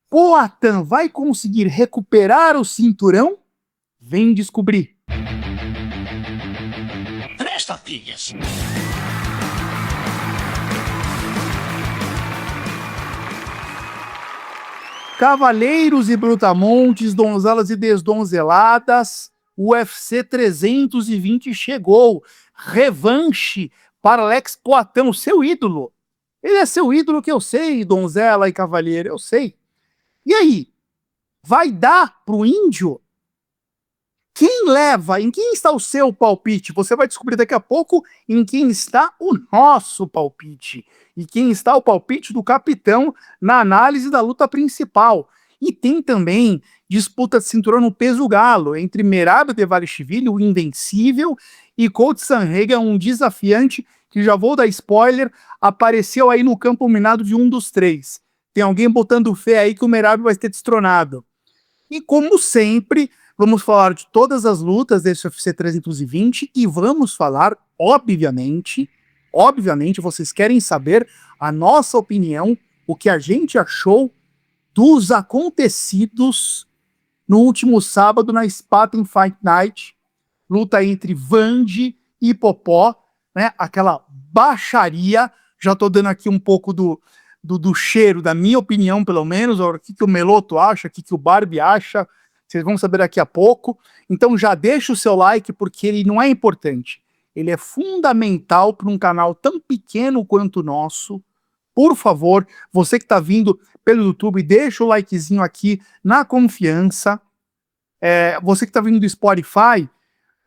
Poatan vai conseguir recuperar o cinturão? Vem descobrir. Presta, filhas. Cavaleiros e brutamontes, donzelas e desdonzeladas, o UFC 320 chegou. Revanche para Alex Poatan, o seu ídolo. Ele é seu ídolo, que eu sei, donzela e cavalheiro, eu sei. E aí? Vai dar pro índio? Quem leva? Em quem está o seu palpite? Você vai descobrir daqui a pouco em quem está o nosso palpite. E quem está o palpite do capitão na análise da luta principal. E tem também disputa de cinturão no peso galo entre Merab Dvalishvili, o invencível, e Colt Sanhagen, um desafiante que, já vou dar spoiler, apareceu aí no campo minado de um dos três. Tem alguém botando fé aí que o Merab vai ser destronado. E como sempre, vamos falar de todas as lutas desse UFC 320 e vamos falar, obviamente, vocês querem saber a nossa opinião, o que a gente achou dos acontecidos no último sábado na Spaten Fight Night, luta entre Vandy e Popó, né? Aquela baixaria. Já tô dando aqui um pouco do cheiro, da minha opinião, pelo menos, o que o Meloto acha, o que o Barbie acha, vocês vão saber daqui a pouco. Então já deixa o seu like, porque ele não é importante. Ele é fundamental para um canal tão pequeno quanto o nosso. Por favor, você que está vindo pelo YouTube, deixa o likezinho aqui na confiança. Você que está vindo do Spotify,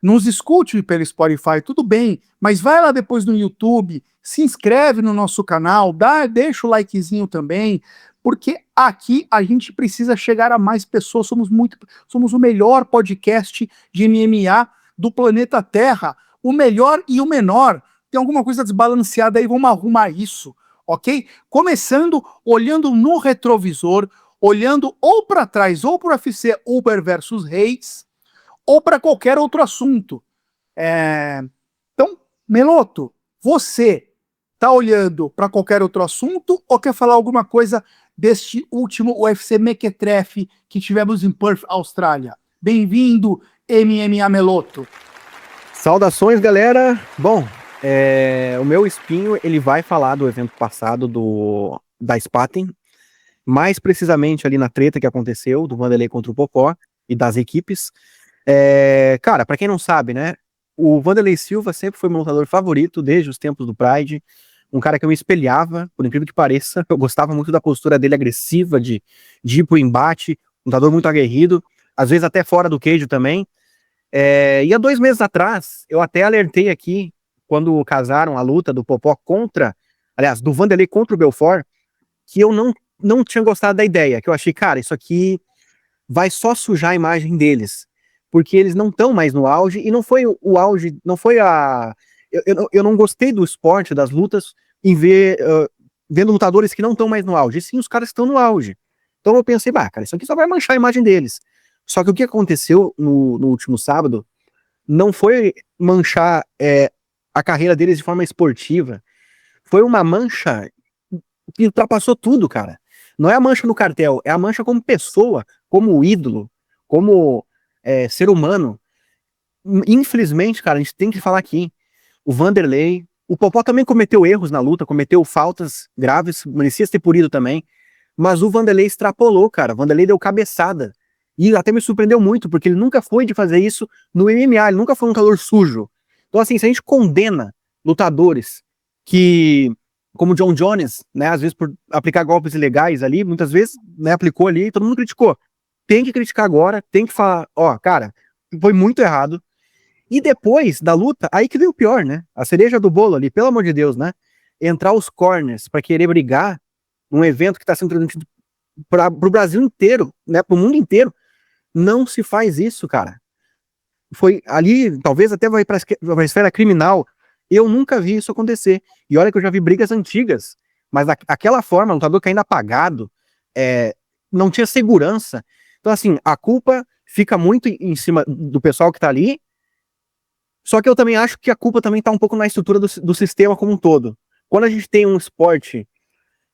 nos escute pelo Spotify, tudo bem, mas vai lá depois no YouTube, se inscreve no nosso canal, deixa o likezinho também, porque aqui a gente precisa chegar a mais pessoas, somos o melhor podcast de MMA do planeta Terra, o melhor e o menor. Tem alguma coisa desbalanceada aí, vamos arrumar isso, ok? Começando olhando no retrovisor, olhando ou para trás, ou para o UFC Uber versus Reis, ou para qualquer outro assunto. Então, Meloto, você tá olhando para qualquer outro assunto ou quer falar alguma coisa deste último UFC Mequetrefe que tivemos em Perth, Austrália? Bem-vindo, MMA Meloto. Saudações, galera. Bom, o meu espinho, ele vai falar do evento passado da Spaten, mais precisamente ali na treta que aconteceu, do Vanderlei contra o Popó e das equipes. Cara, pra quem não sabe, né, o Vanderlei Silva sempre foi meu lutador favorito desde os tempos do Pride, um cara que eu me espelhava, por incrível que pareça. Eu gostava muito da postura dele agressiva, de ir pro embate, um lutador muito aguerrido, às vezes até fora do cage também. E há 2 meses atrás, eu até alertei aqui, quando casaram a luta do Popó do Vanderlei contra o Belfort, que eu não tinha gostado da ideia, que eu achei, cara, isso aqui vai só sujar a imagem deles, porque eles não estão mais no auge, e não foi o auge, não foi eu não gostei do esporte, das lutas, em vendo lutadores que não estão mais no auge, e sim os caras que estão no auge. Então eu pensei, cara, isso aqui só vai manchar a imagem deles. Só que o que aconteceu no último sábado não foi manchar a carreira deles de forma esportiva, foi uma mancha que ultrapassou tudo, cara. Não é a mancha no cartel, é a mancha como pessoa, como ídolo, como ser humano. Infelizmente, cara, a gente tem que falar aqui, o Vanderlei, o Popó também cometeu erros na luta, cometeu faltas graves, merecia ter punido também, mas o Vanderlei extrapolou, cara. O Vanderlei deu cabeçada, e até me surpreendeu muito, porque ele nunca foi de fazer isso no MMA, ele nunca foi um lutador sujo. Então, assim, se a gente condena lutadores como John Jones, né, às vezes por aplicar golpes ilegais ali, muitas vezes, né, aplicou ali, todo mundo criticou. Tem que criticar agora, tem que falar, cara, foi muito errado. E depois da luta, aí que veio o pior, né? A cereja do bolo ali, pelo amor de Deus, né? Entrar os corners para querer brigar num evento que está sendo transmitido para o Brasil inteiro, né, para o mundo inteiro. Não se faz isso, cara. Foi ali, talvez até vai para a esfera criminal. Eu nunca vi isso acontecer. E olha que eu já vi brigas antigas, mas aquela forma, o lutador caindo apagado, não tinha segurança. Então, assim, a culpa fica muito em cima do pessoal que tá ali, só que eu também acho que a culpa também tá um pouco na estrutura do sistema como um todo. Quando a gente tem um esporte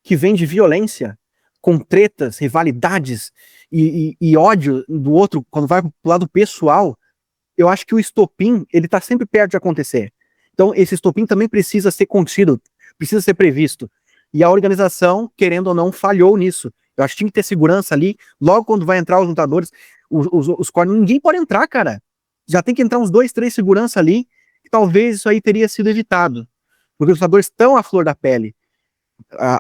que vem de violência, com tretas, rivalidades e ódio do outro, quando vai pro lado pessoal, eu acho que o estopim, ele tá sempre perto de acontecer. Então, esse estopim também precisa ser contido, precisa ser previsto. E a organização, querendo ou não, falhou nisso. Eu acho que tinha que ter segurança ali, logo quando vai entrar os lutadores, os corners, ninguém pode entrar, cara. Já tem que entrar uns 2, 3 segurança ali, que talvez isso aí teria sido evitado. Porque os lutadores estão à flor da pele.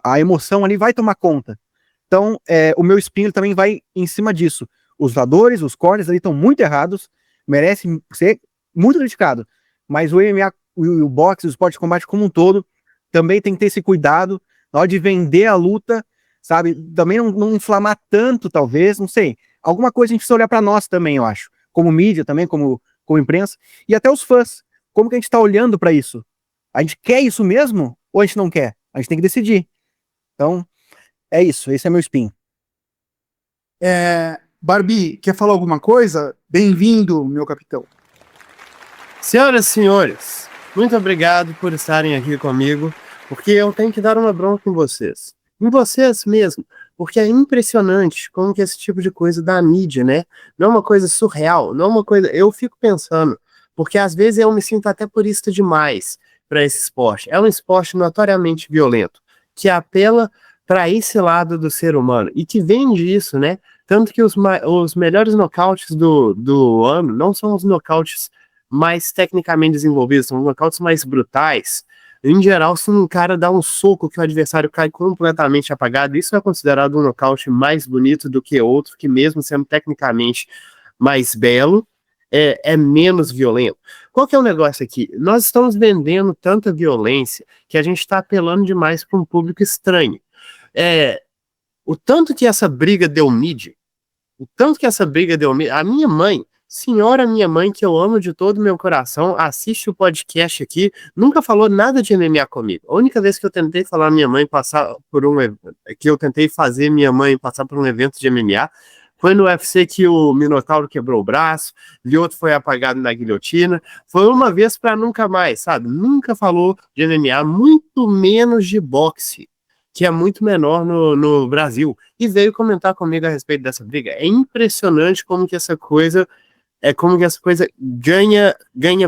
A emoção ali vai tomar conta. Então, o meu espinho também vai em cima disso. Os lutadores, os corners ali estão muito errados, merecem ser muito criticados. Mas o MMA, o boxe, o esporte de combate como um todo, também tem que ter esse cuidado na hora de vender a luta, sabe? Também não inflamar tanto, talvez, não sei. Alguma coisa a gente precisa olhar para nós também, eu acho. Como mídia também, como imprensa. E até os fãs. Como que a gente está olhando para isso? A gente quer isso mesmo ou a gente não quer? A gente tem que decidir. Então, é isso. Esse é meu spin. Barbie, quer falar alguma coisa? Bem-vindo, meu capitão. Senhoras e senhores, muito obrigado por estarem aqui comigo, porque eu tenho que dar uma bronca em vocês mesmo, porque é impressionante como que esse tipo de coisa da mídia, né? Não é uma coisa surreal, não é uma coisa... Eu fico pensando, porque às vezes eu me sinto até purista demais para esse esporte. É um esporte notoriamente violento, que apela para esse lado do ser humano, e que vende isso, né? Tanto que os melhores nocautes do ano não são os nocautes mais tecnicamente desenvolvidos, são nocautes mais brutais. Em geral, se um cara dá um soco que o adversário cai completamente apagado, isso é considerado um nocaute mais bonito do que outro, que mesmo sendo tecnicamente mais belo, é menos violento. Qual que é o negócio aqui? Nós estamos vendendo tanta violência que a gente está apelando demais para um público estranho. O tanto que essa briga deu mídia, a minha mãe, senhora minha mãe, que eu amo de todo o meu coração, assiste o podcast aqui, nunca falou nada de MMA comigo. A única vez que eu tentei falar minha mãe passar por que eu tentei fazer minha mãe passar por um evento de MMA, foi no UFC que o Minotauro quebrou o braço, Lyoto foi apagado na guilhotina, foi uma vez para nunca mais, sabe? Nunca falou de MMA, muito menos de boxe, que é muito menor no Brasil, e veio comentar comigo a respeito dessa briga. É impressionante como que essa coisa ganha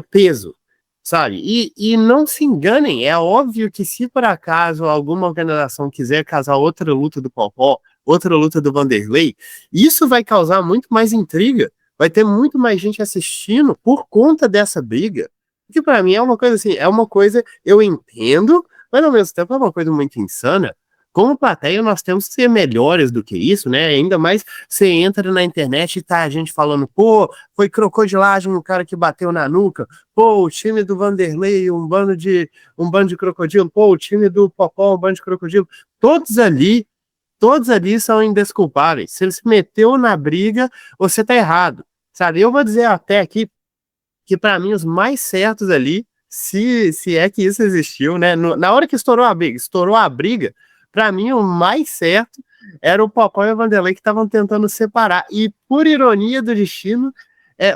peso, sabe? E não se enganem, é óbvio que se por acaso alguma organização quiser casar outra luta do Popó, outra luta do Vanderlei, isso vai causar muito mais intriga, vai ter muito mais gente assistindo por conta dessa briga, que para mim é uma coisa assim, eu entendo, mas ao mesmo tempo é uma coisa muito insana. Como plateia, nós temos que ser melhores do que isso, né? Ainda mais você entra na internet e tá a gente falando, pô, foi crocodilagem o cara que bateu na nuca, pô, o time do Vanderlei, um bando de crocodilo, pô, o time do Popó, um bando de crocodilo. Todos ali são indesculpáveis. Se ele se meteu na briga, você tá errado, sabe? Eu vou dizer até aqui que para mim os mais certos ali, se é que isso existiu, né? Na hora que estourou a briga, para mim, o mais certo era o Popó e o Vanderlei que estavam tentando separar. E, por ironia do destino,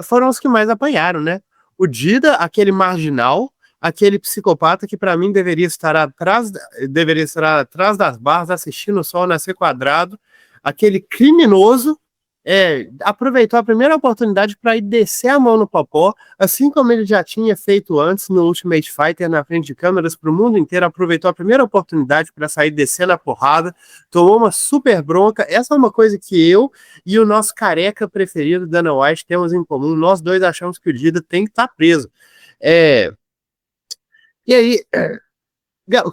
foram os que mais apanharam, né? O Dida, aquele marginal, aquele psicopata que, para mim, deveria estar atrás das barras, assistindo o sol nascer quadrado, aquele criminoso, aproveitou a primeira oportunidade para ir descer a mão no Popó, assim como ele já tinha feito antes no Ultimate Fighter, na frente de câmeras para o mundo inteiro, aproveitou a primeira oportunidade para sair descendo a porrada, tomou uma super bronca. Essa é uma coisa que eu e o nosso careca preferido, Dana White, temos em comum. Nós dois achamos que o Dida tem que estar preso. E aí,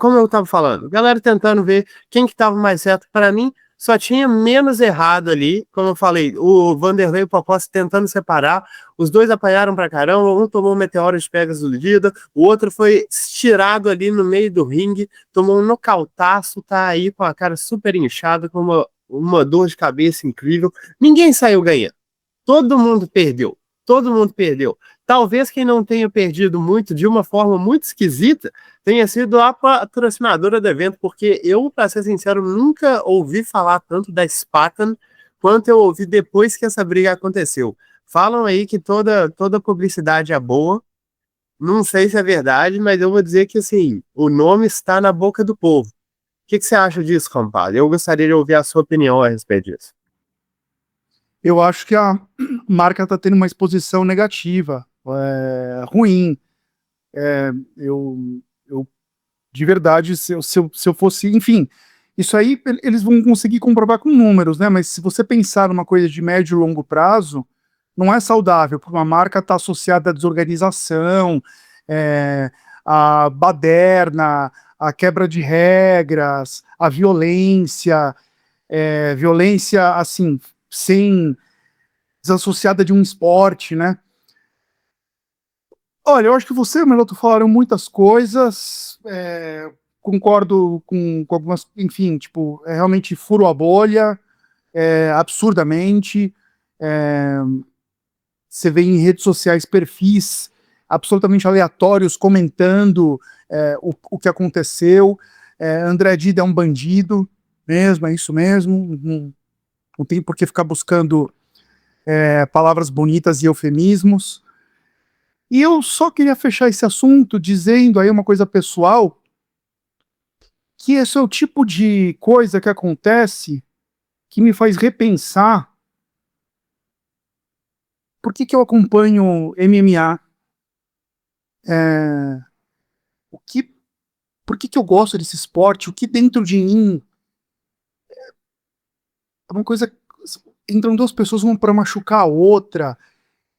como eu estava falando, galera tentando ver quem que estava mais certo. Para mim, só tinha menos errado ali, como eu falei, o Vanderlei e o Popó tentando separar, os dois apanharam pra caramba, um tomou um meteoro de pegas do Dida, o outro foi estirado ali no meio do ringue, tomou um nocautaço, tá aí com a cara super inchada, com uma dor de cabeça incrível, ninguém saiu ganhando, todo mundo perdeu. Talvez quem não tenha perdido muito, de uma forma muito esquisita, tenha sido a patrocinadora do evento, porque eu, para ser sincero, nunca ouvi falar tanto da Spartan quanto eu ouvi depois que essa briga aconteceu. Falam aí que toda publicidade é boa, não sei se é verdade, mas eu vou dizer que assim, o nome está na boca do povo, que você acha disso, compadre? Eu gostaria de ouvir a sua opinião a respeito disso. Eu acho que a marca está tendo uma exposição negativa, ruim. Eu, de verdade, se eu fosse, enfim, isso aí eles vão conseguir comprovar com números, né? Mas se você pensar numa coisa de médio e longo prazo, não é saudável, porque uma marca está associada à desorganização, à baderna, à quebra de regras, à violência, violência assim, sem desassociada de um esporte, né? Olha, eu acho que você e o Meloto falaram muitas coisas, concordo com algumas, enfim, tipo, realmente furo a bolha, absurdamente. Você vê em redes sociais perfis absolutamente aleatórios comentando o que aconteceu. André Dida é um bandido, mesmo, é isso mesmo. Não tem por que ficar buscando palavras bonitas e eufemismos. E eu só queria fechar esse assunto dizendo aí uma coisa pessoal, que esse é o tipo de coisa que acontece que me faz repensar por que eu acompanho MMA, o que, por que eu gosto desse esporte, o que dentro de mim é uma coisa, entram duas pessoas, uma para machucar a outra.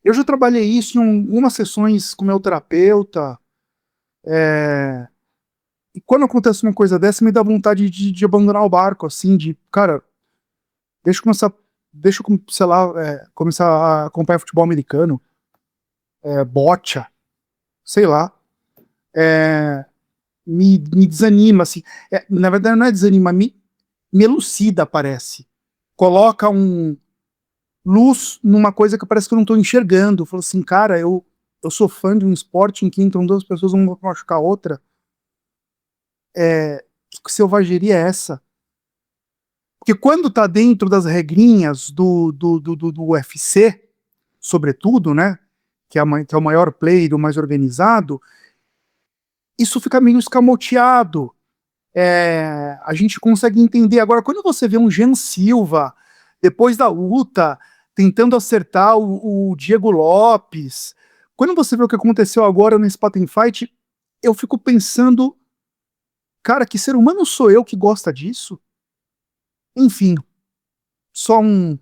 Eu já trabalhei isso em algumas sessões com meu terapeuta, e quando acontece uma coisa dessa, me dá vontade de abandonar o barco, assim, de, cara, deixa eu, sei lá, começar a acompanhar futebol americano, bocha, sei lá, me desanima, assim, na verdade não é desanima, me elucida, parece, coloca luz numa coisa que parece que eu não tô enxergando, falo assim, cara, eu sou fã de um esporte em que entram duas pessoas, uma pra machucar a outra, que selvageria é essa? Porque quando tá dentro das regrinhas do UFC, sobretudo, né, que é o maior player, o mais organizado, isso fica meio escamoteado. A gente consegue entender. Agora, quando você vê um Jean Silva, depois da luta, tentando acertar o Diego Lopes, quando você vê o que aconteceu agora no Spartan Fight, eu fico pensando, cara, que ser humano sou eu que gosta disso? Enfim, só um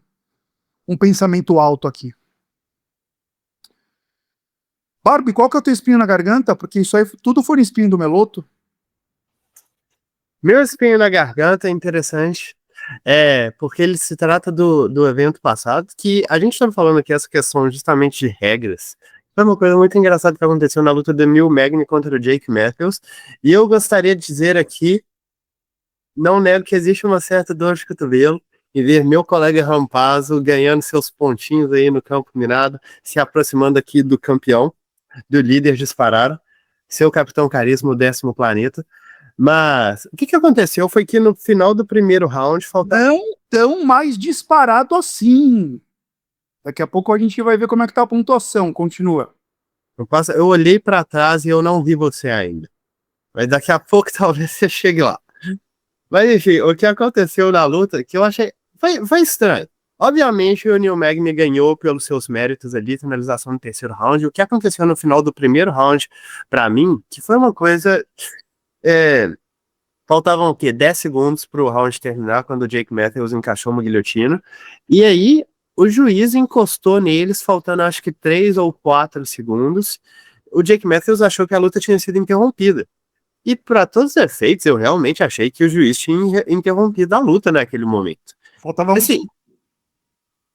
pensamento alto aqui. Barbie, qual que é o teu espinho na garganta? Porque isso aí tudo foi espinho do Meloto. Meu espinho na garganta é interessante, porque ele se trata do evento passado, que a gente tá falando aqui essa questão justamente de regras. Foi uma coisa muito engraçada que aconteceu na luta do Neil Magny contra o Jake Matthews, e eu gostaria de dizer aqui, não nego que existe uma certa dor de cotovelo em ver meu colega Rampazzo ganhando seus pontinhos aí no campo minado, se aproximando aqui do campeão, do líder disparado, seu capitão carisma, o 10º planeta. Mas o que aconteceu foi que no final do primeiro round faltava. Não tão mais disparado assim. Daqui a pouco a gente vai ver como é que tá a pontuação. Continua. Eu olhei para trás e eu não vi você ainda. Mas daqui a pouco talvez você chegue lá. Mas enfim, o que aconteceu na luta, que eu achei. Foi estranho. Obviamente o Neil Magny ganhou pelos seus méritos ali, finalização no terceiro round. O que aconteceu no final do primeiro round, para mim, que foi uma coisa. Faltavam o quê? 10 segundos pro round terminar, quando o Jake Matthews encaixou uma guilhotina. E aí, o juiz encostou neles, faltando acho que 3 ou 4 segundos. O Jake Matthews achou que a luta tinha sido interrompida. E para todos os efeitos, eu realmente achei que o juiz tinha interrompido a luta naquele momento. Faltava Assim,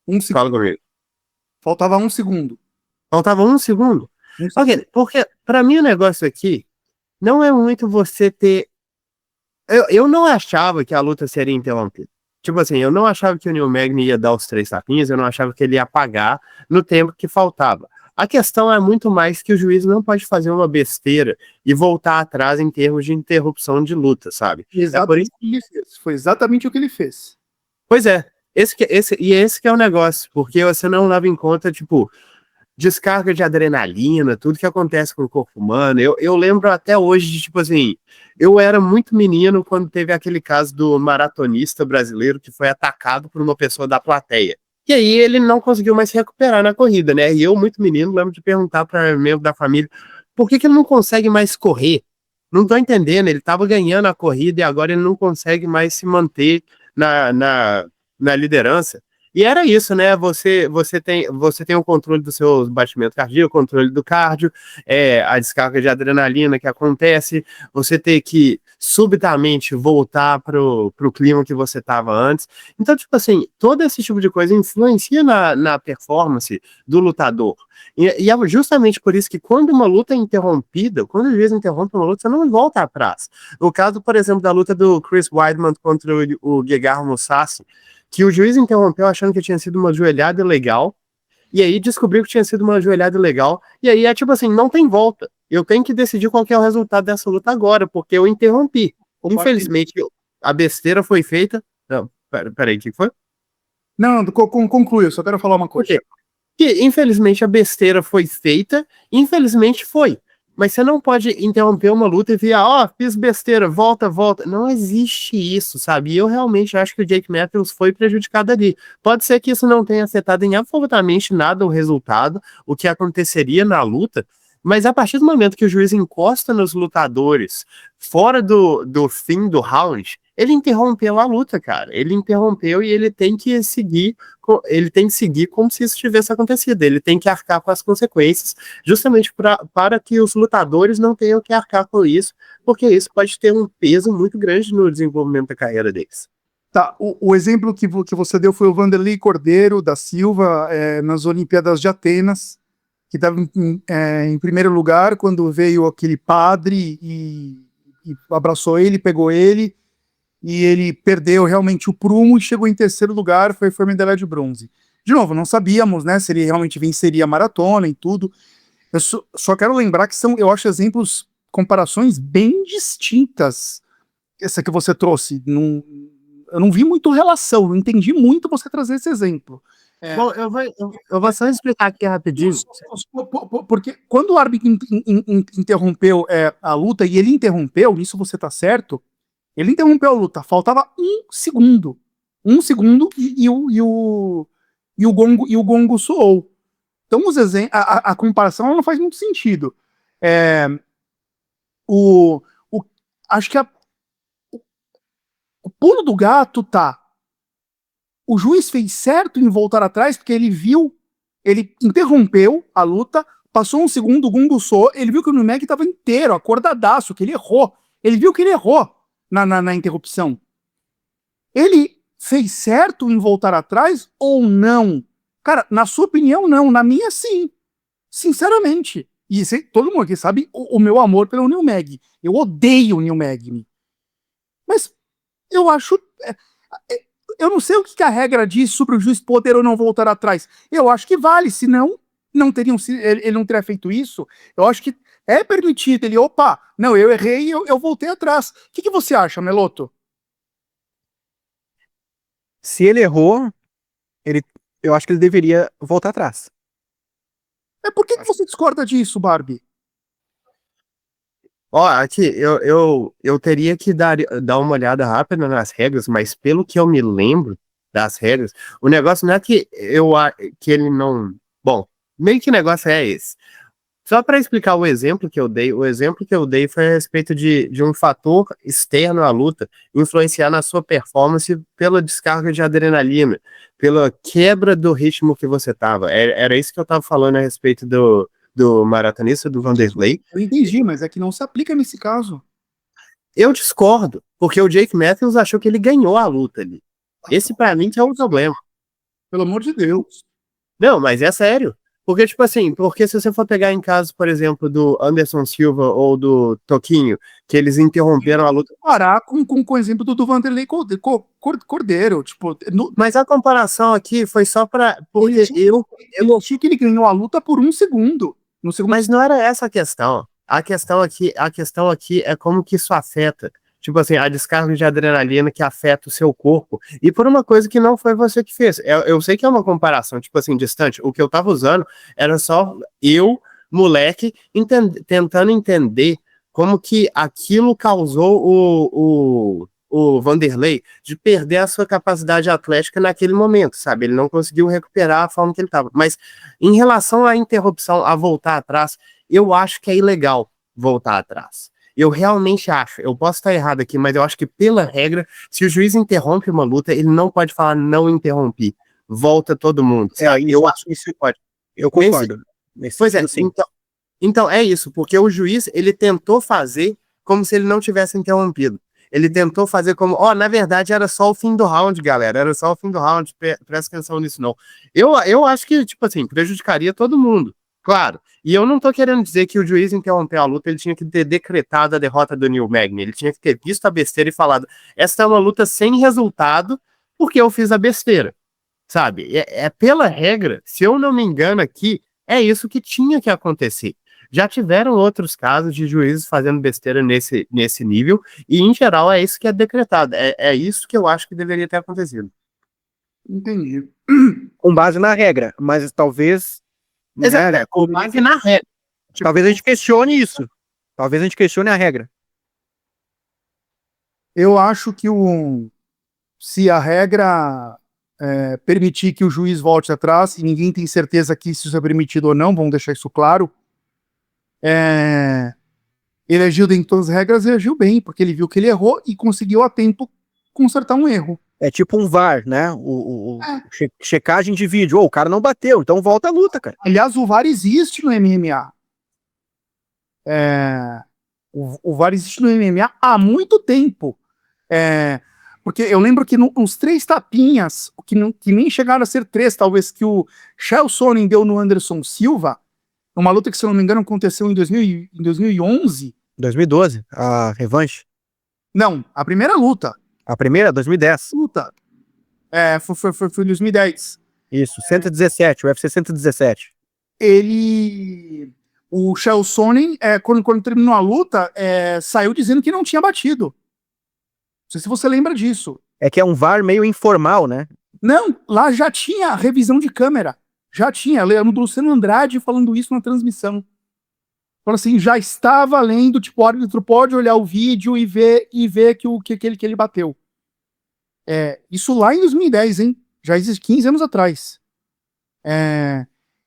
um segundo. fala comigo. Faltava 1 segundo. Faltava 1 segundo. Ok, porque para mim o negócio aqui não é muito você ter. Eu não achava que a luta seria interrompida. Tipo assim, eu não achava que o Neil Magny ia dar os 3 tapinhas, eu não achava que ele ia pagar no tempo que faltava. A questão é muito mais que o juiz não pode fazer uma besteira e voltar atrás em termos de interrupção de luta, sabe? Exatamente o que ele fez. Foi exatamente o que ele fez. Pois é, esse que é o negócio, porque você não leva em conta, tipo, descarga de adrenalina, tudo que acontece com o corpo humano. Eu lembro até hoje de, tipo assim, eu era muito menino quando teve aquele caso do maratonista brasileiro que foi atacado por uma pessoa da plateia. E aí ele não conseguiu mais se recuperar na corrida, né? E eu, muito menino, lembro de perguntar para membro da família, por que ele não consegue mais correr? Não tô entendendo, ele tava ganhando a corrida e agora ele não consegue mais se manter na liderança. E era isso, né? Você tem o controle do seu batimento cardíaco, o controle do cardio, a descarga de adrenalina que acontece, você ter que subitamente voltar pro clima que você estava antes. Então, tipo assim, todo esse tipo de coisa influencia na performance do lutador. E é justamente por isso que quando uma luta é interrompida, quando o juiz interrompe uma luta, você não volta atrás. No caso, por exemplo, da luta do Chris Weidman contra o Gegard Mousasi, que o juiz interrompeu achando que tinha sido uma joelhada legal, e aí descobriu que tinha sido uma joelhada legal, e aí é tipo assim, não tem volta. Eu tenho que decidir qual que é o resultado dessa luta agora, porque eu interrompi. Infelizmente, a besteira foi feita. Não, peraí, o que foi? Não, conclui, eu só quero falar uma coisa. Que, infelizmente, a besteira foi feita, infelizmente foi. Mas você não pode interromper uma luta e virar, fiz besteira, volta. Não existe isso, sabe? E eu realmente acho que o Jake Matthews foi prejudicado ali. Pode ser que isso não tenha afetado em absolutamente nada o resultado, o que aconteceria na luta, mas a partir do momento que o juiz encosta nos lutadores, fora do fim do round, ele interrompeu a luta, cara. Ele interrompeu e ele tem que seguir como se isso tivesse acontecido. Ele tem que arcar com as consequências, justamente para que os lutadores não tenham que arcar com isso, porque isso pode ter um peso muito grande no desenvolvimento da carreira deles. Tá, o exemplo que você deu foi o Vanderlei Cordeiro da Silva nas Olimpíadas de Atenas, que estava em primeiro lugar quando veio aquele padre e abraçou ele, pegou ele, e ele perdeu realmente o prumo e chegou em terceiro lugar, foi medalha de bronze. De novo, não sabíamos, né, se ele realmente venceria a maratona e tudo. Eu só quero lembrar que são, eu acho, exemplos, comparações bem distintas. Essa que você trouxe, eu não vi muito relação, não entendi muito você trazer esse exemplo. Bom, eu vou só explicar aqui rapidinho. Porque quando o árbitro interrompeu a luta, e ele interrompeu, nisso você tá certo, ele interrompeu a luta, faltava um segundo. Um segundo e o gongo soou. Então, a comparação não faz muito sentido. Acho que o pulo do gato tá. O juiz fez certo em voltar atrás, porque ele viu, ele interrompeu a luta, passou um segundo, o gongo soou, ele viu que o New Mag estava inteiro, acordadaço, que ele errou. Ele viu que ele errou na interrupção. Ele fez certo em voltar atrás ou não? Cara, na sua opinião, não. Na minha, sim. Sinceramente. E todo mundo aqui sabe o meu amor pelo Neil Mag. Eu odeio o Neil Mag. Mas eu acho... eu não sei o que a regra diz sobre o juiz poder ou não voltar atrás. Eu acho que vale, senão ele não teria feito isso. Eu acho que é permitido. Ele, opa, não, eu errei e eu voltei atrás. O que você acha, Meloto? Se ele errou, eu acho que ele deveria voltar atrás. Por que você discorda disso, Barbie? Aqui, eu teria que dar uma olhada rápida nas regras, mas pelo que eu me lembro das regras, o negócio não é que ele não... Bom, meio que o negócio é esse. Só para explicar o exemplo que eu dei foi a respeito de um fator externo à luta influenciar na sua performance pela descarga de adrenalina, pela quebra do ritmo que você tava. Era isso que eu tava falando a respeito do maratonista, do Vanderlei. Eu entendi, mas é que não se aplica nesse caso. Eu discordo, porque o Jake Matthews achou que ele ganhou a luta ali. Esse pra mim que é o problema. Pelo amor de Deus. Não, mas é sério. Porque, tipo assim, porque se você for pegar em caso, por exemplo, do Anderson Silva ou do Toquinho, que eles interromperam a luta. Parar com o exemplo do Vanderlei Cordeiro. Tipo, Mas a comparação aqui foi só pra. Porque eu achei que ele ganhou a luta por um segundo. Mas não era essa a questão. A questão aqui é como que isso afeta. tipo assim, a descarga de adrenalina que afeta o seu corpo, e por uma coisa que não foi você que fez. Eu sei que é uma comparação, tipo assim, distante. O que eu tava usando era só eu, moleque, tentando entender como que aquilo causou o Vanderlei de perder a sua capacidade atlética naquele momento, sabe? Ele não conseguiu recuperar a forma que ele estava. Mas em relação à interrupção, a voltar atrás, eu acho que é ilegal voltar atrás. Eu realmente acho, eu posso estar errado aqui, mas eu acho que pela regra, se o juiz interrompe uma luta, ele não pode falar não interrompi. Volta todo mundo, sabe? Eu acho que isso pode. Eu concordo. Nesse Pois é, sentido, sim. então é isso, porque o juiz, ele tentou fazer como se ele não tivesse interrompido. Ele tentou fazer como, na verdade era só o fim do round, galera, era só o fim do round, presta atenção nisso não. Eu acho que, tipo assim, prejudicaria todo mundo, claro. E eu não tô querendo dizer que o juiz interrompeu a luta, ele tinha que ter decretado a derrota do Neil Magny, ele tinha que ter visto a besteira e falado, essa é uma luta sem resultado, porque eu fiz a besteira, sabe? É pela regra, se eu não me engano aqui, é isso que tinha que acontecer. Já tiveram outros casos de juízes fazendo besteira nesse nível, e em geral é isso que é decretado. É isso que eu acho que deveria ter acontecido. Entendi. Com base na regra, mas talvez. Exato, Né, com base na regra. talvez a gente questione isso. Talvez a gente questione a regra. Eu acho que se a regra permitir que o juiz volte atrás, e ninguém tem certeza que isso é permitido ou não, vamos deixar isso claro, ele agiu dentro de todas as regras e agiu bem, porque ele viu que ele errou e conseguiu a tempo consertar um erro. É tipo um VAR, né? Checagem de vídeo. O cara não bateu, então volta a luta, cara. Aliás, o VAR existe no MMA. O VAR existe no MMA há muito tempo. Porque eu lembro que uns 3 tapinhas, que nem chegaram a ser 3, talvez, que o Chael Sonnen deu no Anderson Silva, uma luta que, se eu não me engano, aconteceu em 2011. 2012, a revanche. Não, a primeira luta. A primeira, 2010. Luta. Foi em 2010. Isso, 117, o UFC 117. O Chael Sonnen, quando terminou a luta, saiu dizendo que não tinha batido. Não sei se você lembra disso. É que é um VAR meio informal, né? Não, lá já tinha revisão de câmera. Já tinha. Leandro Luciano Andrade falando isso na transmissão. Falando assim, já está valendo, tipo, o árbitro pode olhar o vídeo e ver que ele bateu. Isso lá em 2010, hein? Já existe 15 anos atrás.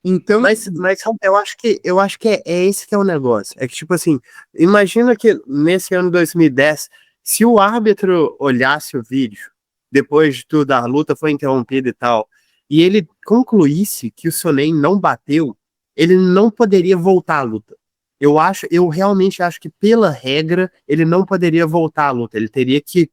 Então. Mas eu acho que é esse que é o negócio. É que, tipo assim, imagina que nesse ano 2010, se o árbitro olhasse o vídeo, depois de tudo, a luta foi interrompida e tal, e ele concluísse que o Sonnen não bateu, ele não poderia voltar à luta. Eu realmente acho que, pela regra, ele não poderia voltar à luta. Ele teria que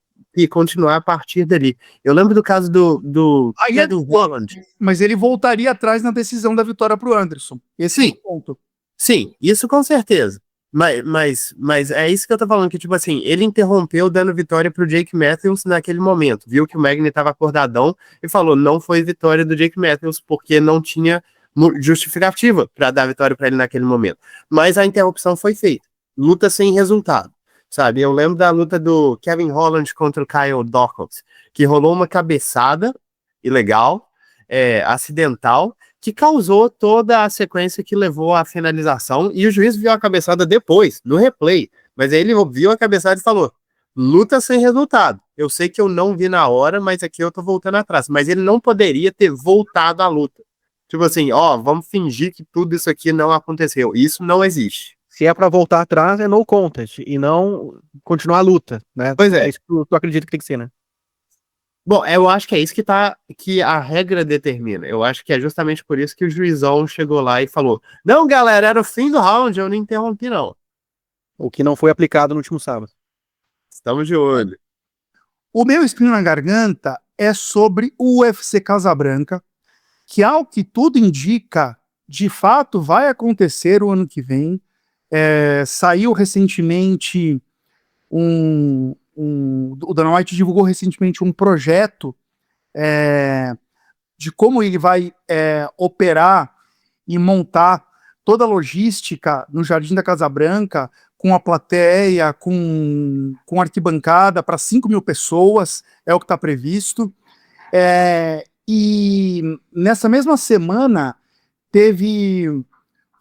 continuar a partir dali. Eu lembro do caso do Kevin Holland. Mas ele voltaria atrás na decisão da vitória pro Anderson. Esse é o ponto. Sim, isso com certeza. Mas é isso que eu tô falando, que tipo assim, ele interrompeu dando vitória pro Jake Matthews naquele momento. Viu que o Magny tava acordadão e falou, não foi vitória do Jake Matthews porque não tinha justificativa para dar vitória para ele naquele momento. Mas a interrupção foi feita. Luta sem resultado, sabe? Eu lembro da luta do Kevin Holland contra o Kyle Dawkins, que rolou uma cabeçada ilegal, acidental, que causou toda a sequência que levou à finalização, e o juiz viu a cabeçada depois, no replay, mas aí ele viu a cabeçada e falou, luta sem resultado, eu sei que eu não vi na hora, mas aqui eu tô voltando atrás, mas ele não poderia ter voltado à luta, tipo assim, vamos fingir que tudo isso aqui não aconteceu, isso não existe. Se é pra voltar atrás, é no contest, e não continuar a luta, né? Pois é. É isso que tu acredita que tem que ser, né? Bom, eu acho que é isso que a regra determina. Eu acho que é justamente por isso que o juizão chegou lá e falou: não, galera, era o fim do round, eu não interrompi, não. O que não foi aplicado no último sábado. Estamos de olho. O meu espinho na garganta é sobre o UFC Casabranca, que, ao que tudo indica, de fato vai acontecer o ano que vem. Saiu recentemente o Dana White divulgou recentemente um projeto de como ele vai operar e montar toda a logística no Jardim da Casa Branca com a plateia, com arquibancada para 5 mil pessoas, é o que está previsto. E nessa mesma semana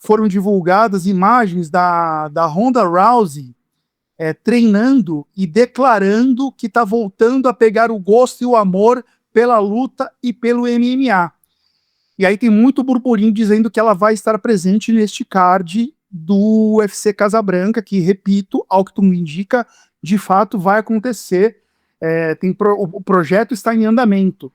foram divulgadas imagens da Ronda Rousey treinando e declarando que está voltando a pegar o gosto e o amor pela luta e pelo MMA. E aí tem muito burburinho dizendo que ela vai estar presente neste card do UFC Casabranca, que, repito, ao que tu me indica, de fato vai acontecer. O projeto está em andamento.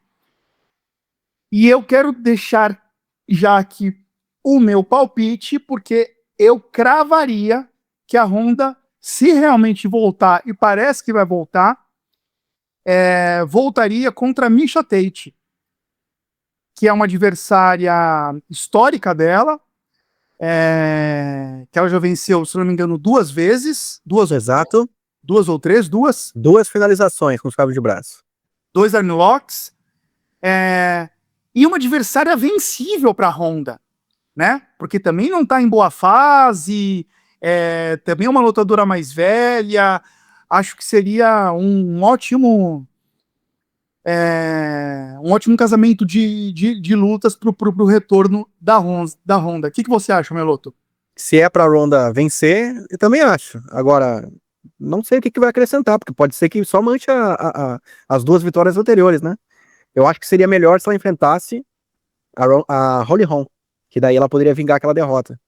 E eu quero deixar já aqui o meu palpite, porque eu cravaria que a Ronda, se realmente voltar, e parece que vai voltar, voltaria contra a Miesha Tate, que é uma adversária histórica dela, que ela já venceu, se não me engano, 2 vezes. Exato. 2 ou 3, 2. 2 finalizações com os cabos de braço. 2 armlocks. E uma adversária vencível para a Ronda, né? Porque também não está em boa fase, também é uma lutadora mais velha. Acho que seria um ótimo casamento de lutas pro retorno da Ronda. O que você acha, Meloto? Se é pra Ronda vencer, eu também acho. Agora, não sei o que vai acrescentar, porque pode ser que só manche as 2 vitórias anteriores, né? Eu acho que seria melhor se ela enfrentasse a Holly Holm, que daí ela poderia vingar aquela derrota.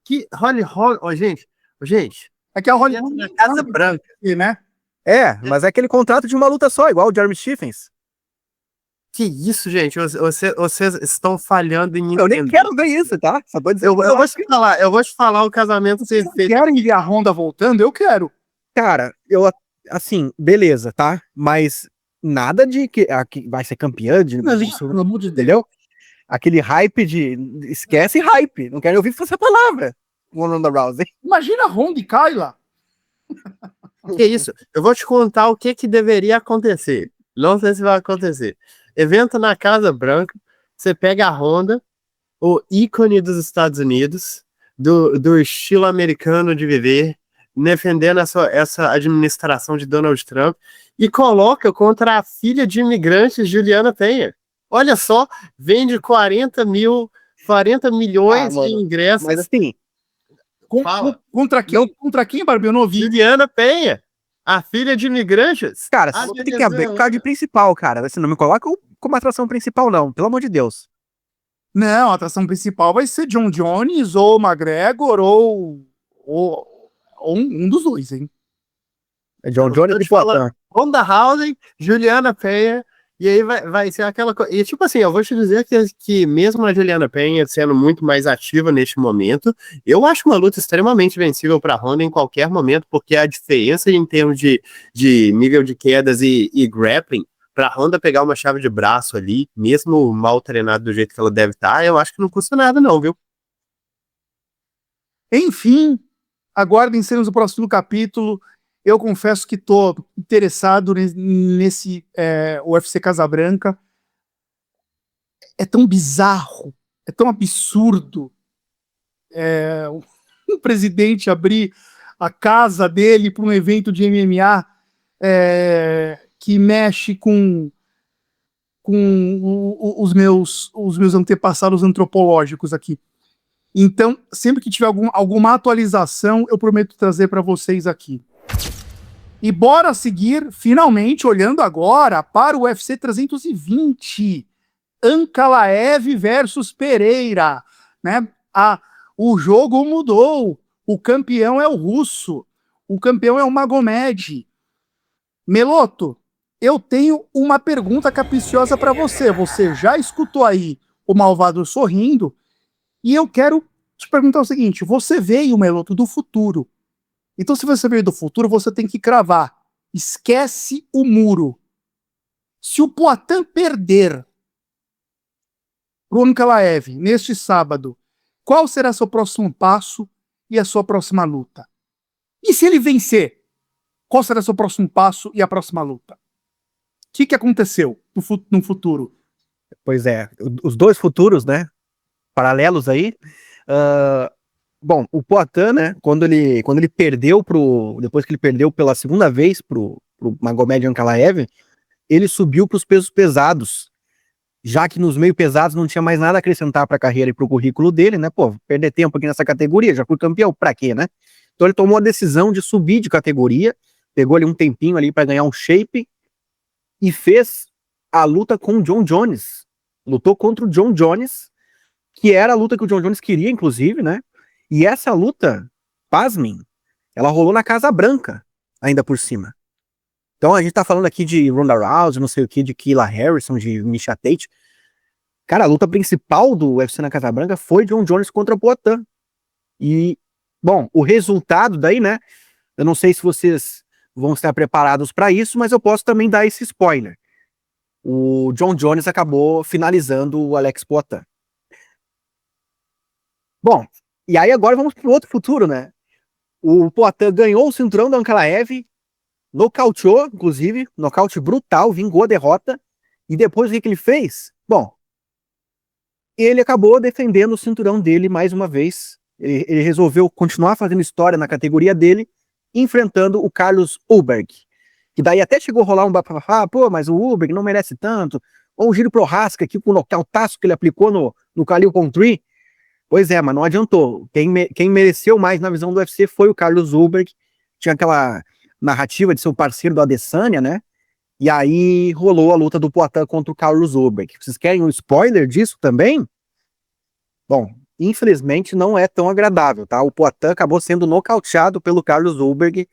Que Holly Holm, gente, É que a Holly Holm na Casa Branca, né? Mas é aquele contrato de uma luta só, igual o Jeremy Stephens. Que isso, gente? Vocês estão falhando em Eu nem entender. quero ver isso, tá? Só tô dizendo. Eu vou te falar o casamento perfeito. Querem ver a Ronda voltando? Eu quero. Cara, assim, beleza, tá? Mas nada de que vai ser campeã de isso, Pelo amor de Deus. entendeu? Aquele hype esquece hype. Não quero ouvir essa palavra. Ronda Rousey. Imagina a Ronda e Kayla. Que isso? Eu vou te contar o que deveria acontecer. Não sei se vai acontecer. Evento na Casa Branca, você pega a Ronda, o ícone dos Estados Unidos, do estilo americano de viver, defendendo essa administração de Donald Trump, e coloca contra a filha de imigrantes, Juliana Penha. Olha só, vende 40 milhões de ingressos. Mas assim, Contra quem, Barbie? Eu não ouvi. Juliana Penha, a filha de imigrantes. cara, você tem que abrir o card principal, cara. Você não me coloca como atração principal, não. Pelo amor de Deus. Não, a atração principal vai ser John Jones, ou McGregor, ou um dos dois, hein? É John Jones e Poatan. Ronda Rousey, Juliana Penha, e aí vai ser aquela coisa. E tipo assim, eu vou te dizer que mesmo a Juliana Penha sendo muito mais ativa neste momento, eu acho uma luta extremamente vencível para Ronda em qualquer momento, porque a diferença em termos de nível de quedas e grappling, para Ronda pegar uma chave de braço ali, mesmo mal treinado do jeito que ela deve estar, eu acho que não custa nada não, viu? Enfim, aguardem cenas do próximo capítulo. Eu confesso que estou interessado nesse UFC Casabranca. É tão bizarro, é tão absurdo um presidente abrir a casa dele para um evento de MMA que mexe com os meus antepassados antropológicos aqui. Então, sempre que tiver alguma atualização, eu prometo trazer para vocês aqui. E bora seguir, finalmente, olhando agora para o UFC 320. Ankalaev versus Pereira. Né? O jogo mudou. O campeão é o russo. O campeão é o Magomed. Meloto, eu tenho uma pergunta capciosa para você. Você já escutou aí o Malvado sorrindo? E eu quero te perguntar o seguinte. Você veio, Meloto, do futuro. Então, se você veio do futuro, você tem que cravar. Esquece o muro. Se o Poatan perder pro Ankalaev neste sábado, qual será seu próximo passo e a sua próxima luta? E se ele vencer, qual será seu próximo passo e a próxima luta? O que aconteceu no futuro? Pois é, os dois futuros, né? Paralelos aí. Bom, o Poatan, né, quando ele perdeu depois que ele perdeu pela segunda vez pro Magomed Ankalaev, ele subiu para os pesos pesados, já que nos meio pesados não tinha mais nada a acrescentar para a carreira e para o currículo dele, né? Pô, perder tempo aqui nessa categoria, já fui campeão, para quê, né? Então ele tomou a decisão de subir de categoria, pegou ali um tempinho ali para ganhar um shape e fez a luta com o John Jones. Lutou contra o John Jones, que era a luta que o John Jones queria, inclusive, né? E essa luta, pasmem, ela rolou na Casa Branca, ainda por cima. Então a gente tá falando aqui de Ronda Rousey, não sei o que, de Kayla Harrison, de Miesha Tate. Cara, a luta principal do UFC na Casa Branca foi John Jones contra Poatan. E, bom, o resultado daí, né? Eu não sei se vocês vão estar preparados para isso, mas eu posso também dar esse spoiler. O John Jones acabou finalizando o Alex Poatan. Bom, e aí agora vamos para o outro futuro, né? O Poatan ganhou o cinturão do Ankalaev, nocauteou, inclusive, nocaute brutal, vingou a derrota. E depois o que ele fez? Bom, ele acabou defendendo o cinturão dele mais uma vez. Ele resolveu continuar fazendo história na categoria dele, enfrentando o Carlos Ulberg. Que daí até chegou a rolar um bafafá, pô, mas o Ulberg não merece tanto. Ou o Giro Prohaska aqui com o nocautaço que ele aplicou no Khalil Contri. Pois é, mas não adiantou. Quem mereceu mais na visão do UFC foi o Carlos Ulberg. Tinha aquela narrativa de ser o parceiro do Adesanya, né? E aí rolou a luta do Poatan contra o Carlos Ulberg. Vocês querem um spoiler disso também? Bom, infelizmente não é tão agradável, tá? O Poatan acabou sendo nocauteado pelo Carlos Ulberg.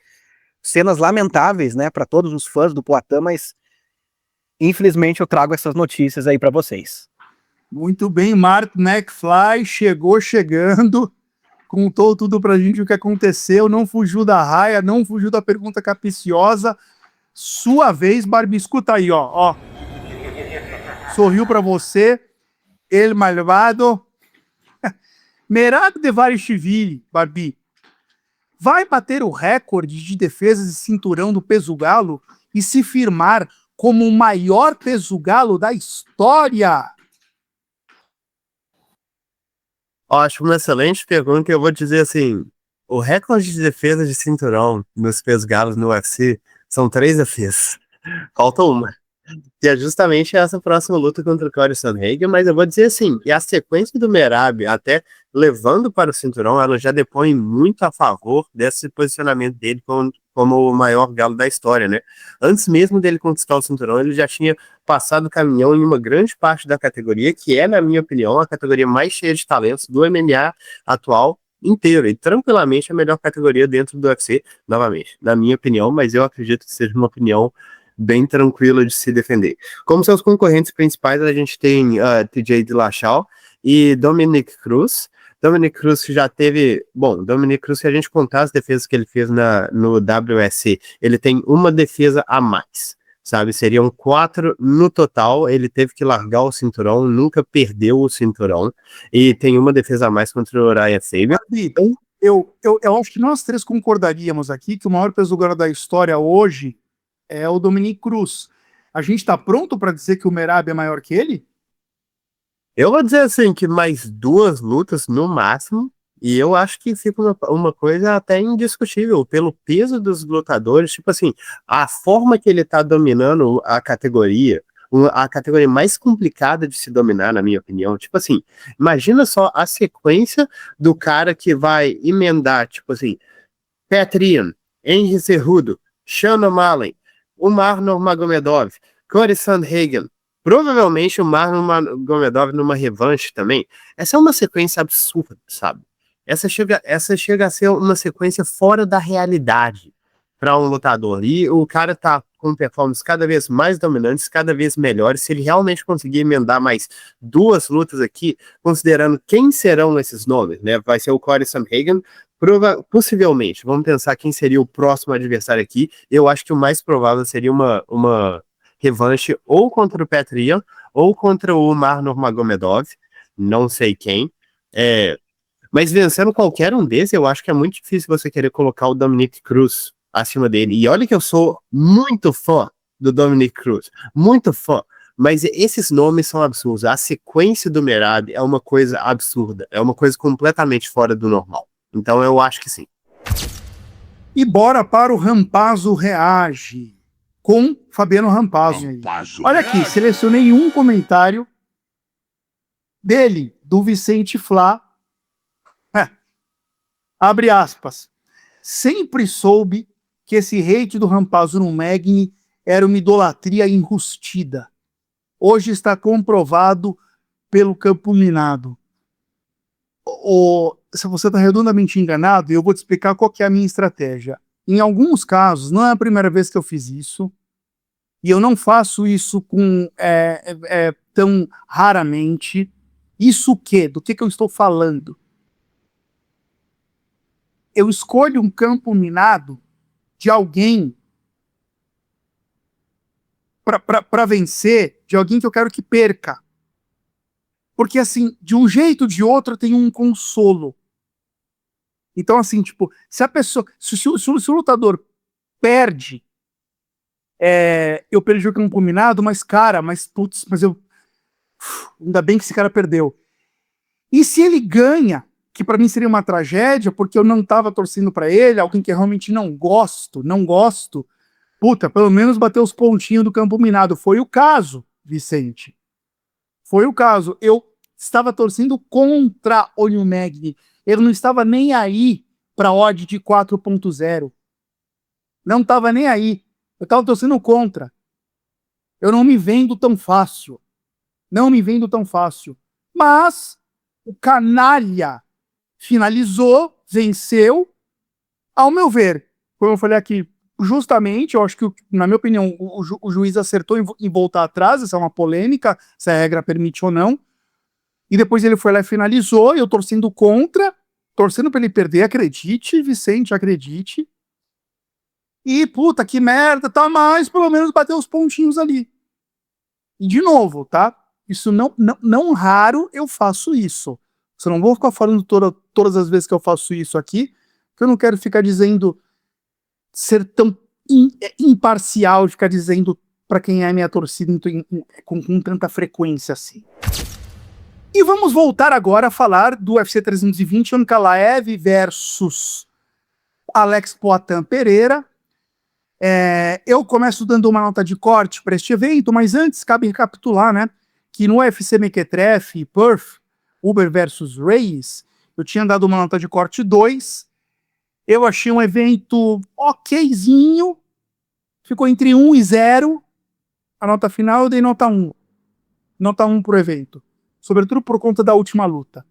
Cenas lamentáveis, né, para todos os fãs do Poatan, mas infelizmente eu trago essas notícias aí para vocês. Muito bem, Mark McFly chegou chegando, contou tudo pra gente o que aconteceu, não fugiu da raia, não fugiu da pergunta capiciosa. Sua vez, Barbie, escuta aí, ó. Sorriu pra você, El Malvado. Merab Dvalishvili, Barbie, vai bater o recorde de defesas de cinturão do peso galo e se firmar como o maior peso galo da história? Acho uma excelente pergunta. Eu vou dizer assim, o recorde de defesa de cinturão nos pesos galos no UFC são 3 defesas. Falta uma. Que é justamente essa próxima luta contra o Corey Sandhagen, mas eu vou dizer assim, e a sequência do Merab, até levando para o cinturão, ela já depõe muito a favor desse posicionamento dele como o maior galo da história, né? Antes mesmo dele conquistar o cinturão, ele já tinha passado o caminhão em uma grande parte da categoria, que é, na minha opinião, a categoria mais cheia de talentos do MMA atual inteiro, e tranquilamente a melhor categoria dentro do UFC, novamente, na minha opinião, mas eu acredito que seja uma opinião bem tranquila de se defender. Como seus concorrentes principais, a gente tem TJ Dillashaw e Dominick Cruz. Dominick Cruz que já teve... Bom, Dominick Cruz, se a gente contar as defesas que ele fez no WSC, ele tem uma defesa a mais, sabe? Seriam 4 no total. Ele teve que largar o cinturão, nunca perdeu o cinturão, e tem uma defesa a mais contra o Uriah Faber. Eu acho que nós três concordaríamos aqui que o maior peso galo da história hoje é o Dominick Cruz. A gente tá pronto para dizer que o Merab é maior que ele? Eu vou dizer assim, que mais 2 lutas no máximo, e eu acho que fica uma coisa até indiscutível, pelo peso dos lutadores, tipo assim, a forma que ele tá dominando a categoria mais complicada de se dominar, na minha opinião, tipo assim, imagina só a sequência do cara que vai emendar, tipo assim, Petrian, Henry Cejudo, Sean O'Malley, o Marlon Magomedov, Corey Sandhagen, provavelmente o Marlon Magomedov numa revanche também. Essa é uma sequência absurda, sabe? Essa chega a ser uma sequência fora da realidade para um lutador. E o cara tá com performances cada vez mais dominantes, cada vez melhores. Se ele realmente conseguir emendar mais 2 lutas aqui, considerando quem serão esses nomes, né? Vai ser o Corey Sandhagen, possivelmente. Vamos pensar quem seria o próximo adversário aqui. Eu acho que o mais provável seria uma revanche ou contra o Petrian ou contra o Marlon Magomedov. Não sei quem. Mas vencendo qualquer um desses, eu acho que é muito difícil você querer colocar o Dominick Cruz acima dele. E olha que eu sou muito fã do Dominick Cruz. Muito fã. Mas esses nomes são absurdos. A sequência do Merab é uma coisa absurda. É uma coisa completamente fora do normal. Então eu acho que sim. E bora para o Rampazzo Reage, com Fabiano Rampazzo. Olha aqui, selecionei um comentário dele, do Vicente Flá. Abre aspas. Sempre soube que esse hate do Rampazzo no Magni era uma idolatria enrustida. Hoje está comprovado pelo campo minado. Se você está redondamente enganado, eu vou te explicar qual que é a minha estratégia. Em alguns casos, não é a primeira vez que eu fiz isso, e eu não faço isso tão raramente. Isso o quê? Do que eu estou falando? Eu escolho um campo minado de alguém para vencer, de alguém que eu quero que perca. Porque, assim, de um jeito ou de outro, eu tenho um consolo. Então, assim, tipo, se a pessoa. Se o lutador perde, eu perdi o campo minado, mas, cara, putz, mas eu. Ainda bem que esse cara perdeu. E se ele ganha, que pra mim seria uma tragédia, porque eu não tava torcendo pra ele, alguém que eu realmente não gosto, puta, pelo menos bater os pontinhos do campo minado. Foi o caso, Vicente. Foi o caso. Eu estava torcendo contra o New Magni. Ele não estava nem aí para odd de 4.0. Não estava nem aí. Eu estava torcendo contra. Eu não me vendo tão fácil. Não me vendo tão fácil. Mas o canalha finalizou, venceu. Ao meu ver, como eu falei aqui, justamente, eu acho que, na minha opinião, o juiz acertou em voltar atrás. Essa é uma polêmica, se a regra permite ou não. E depois ele foi lá e finalizou, e eu torcendo contra, torcendo pra ele perder, acredite, Vicente, acredite. E, puta, que merda, tá, mas pelo menos bateu os pontinhos ali. E de novo, tá? Isso não raro eu faço isso. Eu não vou ficar falando todas as vezes que eu faço isso aqui, que eu não quero ficar dizendo, ser tão imparcial, ficar dizendo pra quem é minha torcida com tanta frequência assim. E vamos voltar agora a falar do UFC 320, Ankalaev versus Alex Poatan Pereira. Eu começo dando uma nota de corte para este evento, mas antes cabe recapitular, né, que no UFC Mequetrefe e Perth, Uber versus Reyes, eu tinha dado uma nota de corte 2. Eu achei um evento okzinho, ficou entre 1 e 0. A nota final eu dei nota 1. Nota 1 pro evento. Sobretudo por conta da última luta,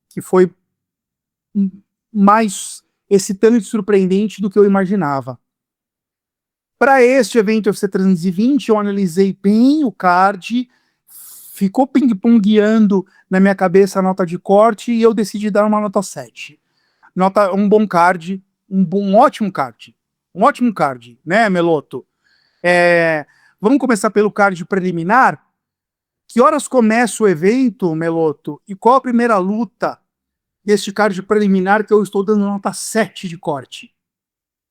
que foi mais excitante e surpreendente do que eu imaginava. Para este evento UFC 320, eu analisei bem o card, ficou ping-pongueando na minha cabeça a nota de corte e eu decidi dar uma nota 7. Um bom card, um ótimo card. Um ótimo card, né, Meloto? Vamos começar pelo card preliminar. Que horas começa o evento, Meloto? E qual a primeira luta deste card preliminar que eu estou dando nota 7 de corte?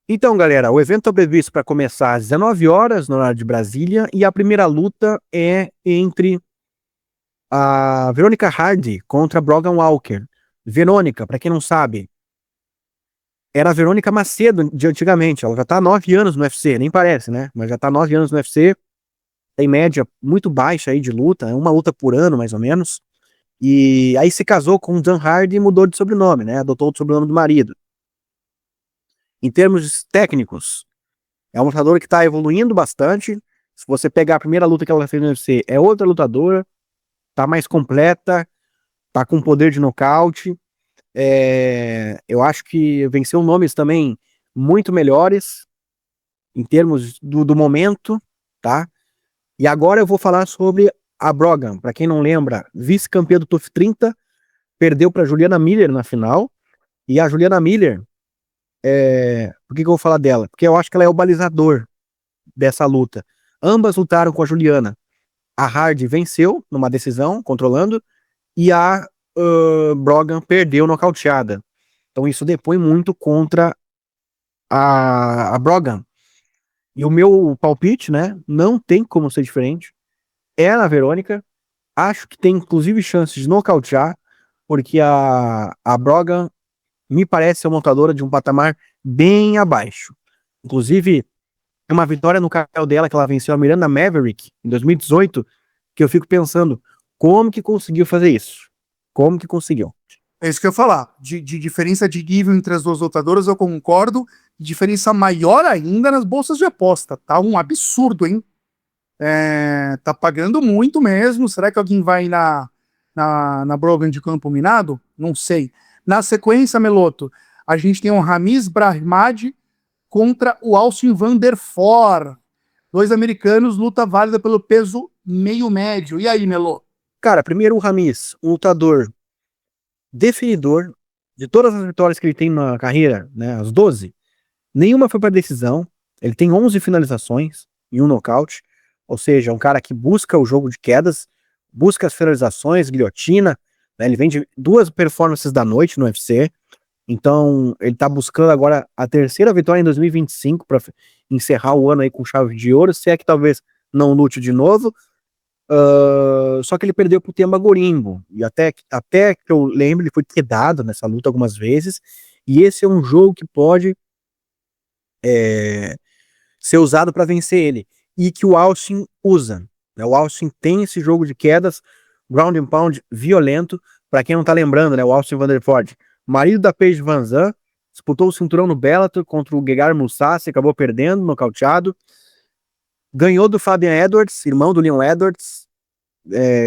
Então, galera, o evento é previsto para começar às 19 horas no horário de Brasília e a primeira luta é entre a Veronica Hardy contra a Brogan Walker. Verônica, para quem não sabe, era a Verônica Macedo de antigamente. Ela já tá há 9 anos no UFC, nem parece, né? Mas já tá há 9 anos no UFC. Tem média muito baixa aí de luta, uma luta por ano, mais ou menos. E aí se casou com o Dan Hardy e mudou de sobrenome, né? Adotou o sobrenome do marido. Em termos técnicos, é uma lutadora que tá evoluindo bastante. Se você pegar a primeira luta que ela fez no UFC, é outra lutadora. Tá mais completa, tá com poder de nocaute. Eu acho que venceu nomes também muito melhores em termos do momento, tá? E agora eu vou falar sobre a Brogan. Para quem não lembra, vice-campeã do TUF 30, perdeu para Juliana Miller na final. E a Juliana Miller, por que eu vou falar dela? Porque eu acho que ela é o balizador dessa luta. Ambas lutaram com a Juliana. A Hardy venceu numa decisão, controlando, e a Brogan perdeu nocauteada. Então isso depõe muito contra a Brogan. E o meu palpite, né, não tem como ser diferente. É na Verônica. Acho que tem inclusive chances de nocautear, porque a Brogan me parece ser uma lutadora de um patamar bem abaixo. Inclusive, uma vitória no cartel dela, que ela venceu a Miranda Maverick em 2018, que eu fico pensando, como que conseguiu fazer isso? Como que conseguiu? É isso que eu ia falar. De diferença de nível entre as duas lutadoras, eu concordo. Diferença maior ainda nas bolsas de aposta. Tá um absurdo, hein? Tá pagando muito mesmo. Será que alguém vai na Brogan de Campo Minado? Não sei. Na sequência, Meloto, a gente tem o Ramiz Brahmad contra o Austin Van der Voort. 2 americanos, luta válida pelo peso meio médio. E aí, Melo? Cara, primeiro o Ramiz, um lutador definidor de todas as vitórias que ele tem na carreira, né, as 12, nenhuma foi para decisão. Ele tem 11 finalizações e um nocaute, ou seja, um cara que busca o jogo de quedas, busca as finalizações, guilhotina, né, ele vem de 2 performances da noite no UFC, então ele tá buscando agora a 3ª vitória em 2025 para encerrar o ano aí com chave de ouro, se é que talvez não lute de novo. Só que ele perdeu pro Temba Gorimbo, e até que eu lembro, ele foi quedado nessa luta algumas vezes, e esse é um jogo que pode ser usado para vencer ele, e que o Austin usa, né? O Austin tem esse jogo de quedas, ground and pound violento. Para quem não tá lembrando, né, o Austin Van der Voort, marido da Paige Van Zandt, disputou o cinturão no Bellator contra o Gegard Mousasi, acabou perdendo, nocauteado. Ganhou do Fabian Edwards, irmão do Leon Edwards,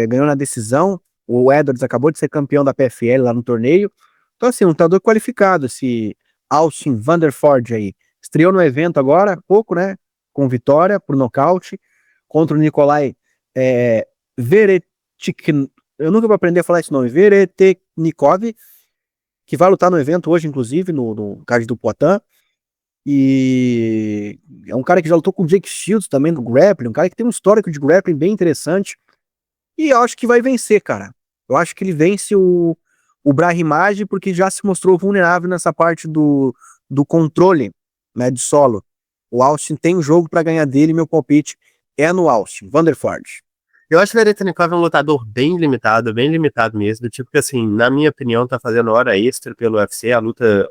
ganhou na decisão. O Edwards acabou de ser campeão da PFL lá no torneio. Então, assim, um lutador qualificado, esse Austin Van der Voort aí. Estreou no evento agora, há pouco, né? Com vitória por nocaute contra o Nikolai Veretik. Eu nunca vou aprender a falar esse nome. Vereteknikov, que vai lutar no evento hoje, inclusive, no card do Poitin. E é um cara que já lutou com o Jake Shields também no grappling, um cara que tem um histórico de grappling bem interessante. E eu acho que vai vencer, cara. Eu acho que ele vence o Brahimaj, porque já se mostrou vulnerável nessa parte do controle, né, de solo. O Austin tem um jogo para ganhar dele, meu palpite é no Austin, Van der Voort. Eu acho que o Veretkov é um lutador bem limitado mesmo, tipo que assim, na minha opinião, tá fazendo hora extra pelo UFC, a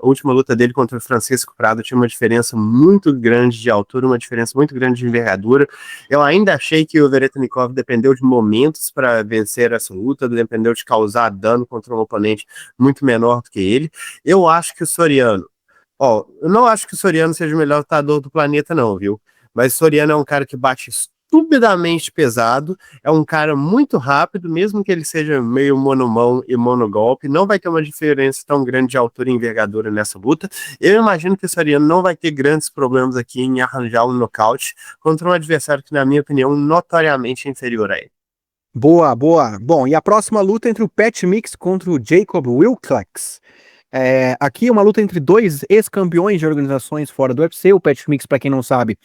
última luta dele contra o Francisco Prado tinha uma diferença muito grande de altura, uma diferença muito grande de envergadura. Eu ainda achei que o Veretkov dependeu de momentos para vencer essa luta, dependeu de causar dano contra um oponente muito menor do que ele. Eu acho que o Soriano, eu não acho que o Soriano seja o melhor lutador do planeta não, viu? Mas o Soriano é um cara que bate estupidamente pesado, é um cara muito rápido, mesmo que ele seja meio monomão e monogolpe, não vai ter uma diferença tão grande de altura e envergadura nessa luta. Eu imagino que o Soriano não vai ter grandes problemas aqui em arranjar um nocaute contra um adversário que, na minha opinião, notoriamente é inferior a ele. Boa, boa. Bom, e a próxima luta é entre o Pat Mix contra o Jacob Wilcox. Aqui é uma luta entre 2 ex-campeões de organizações fora do UFC. O Pat Mix, para quem não sabe,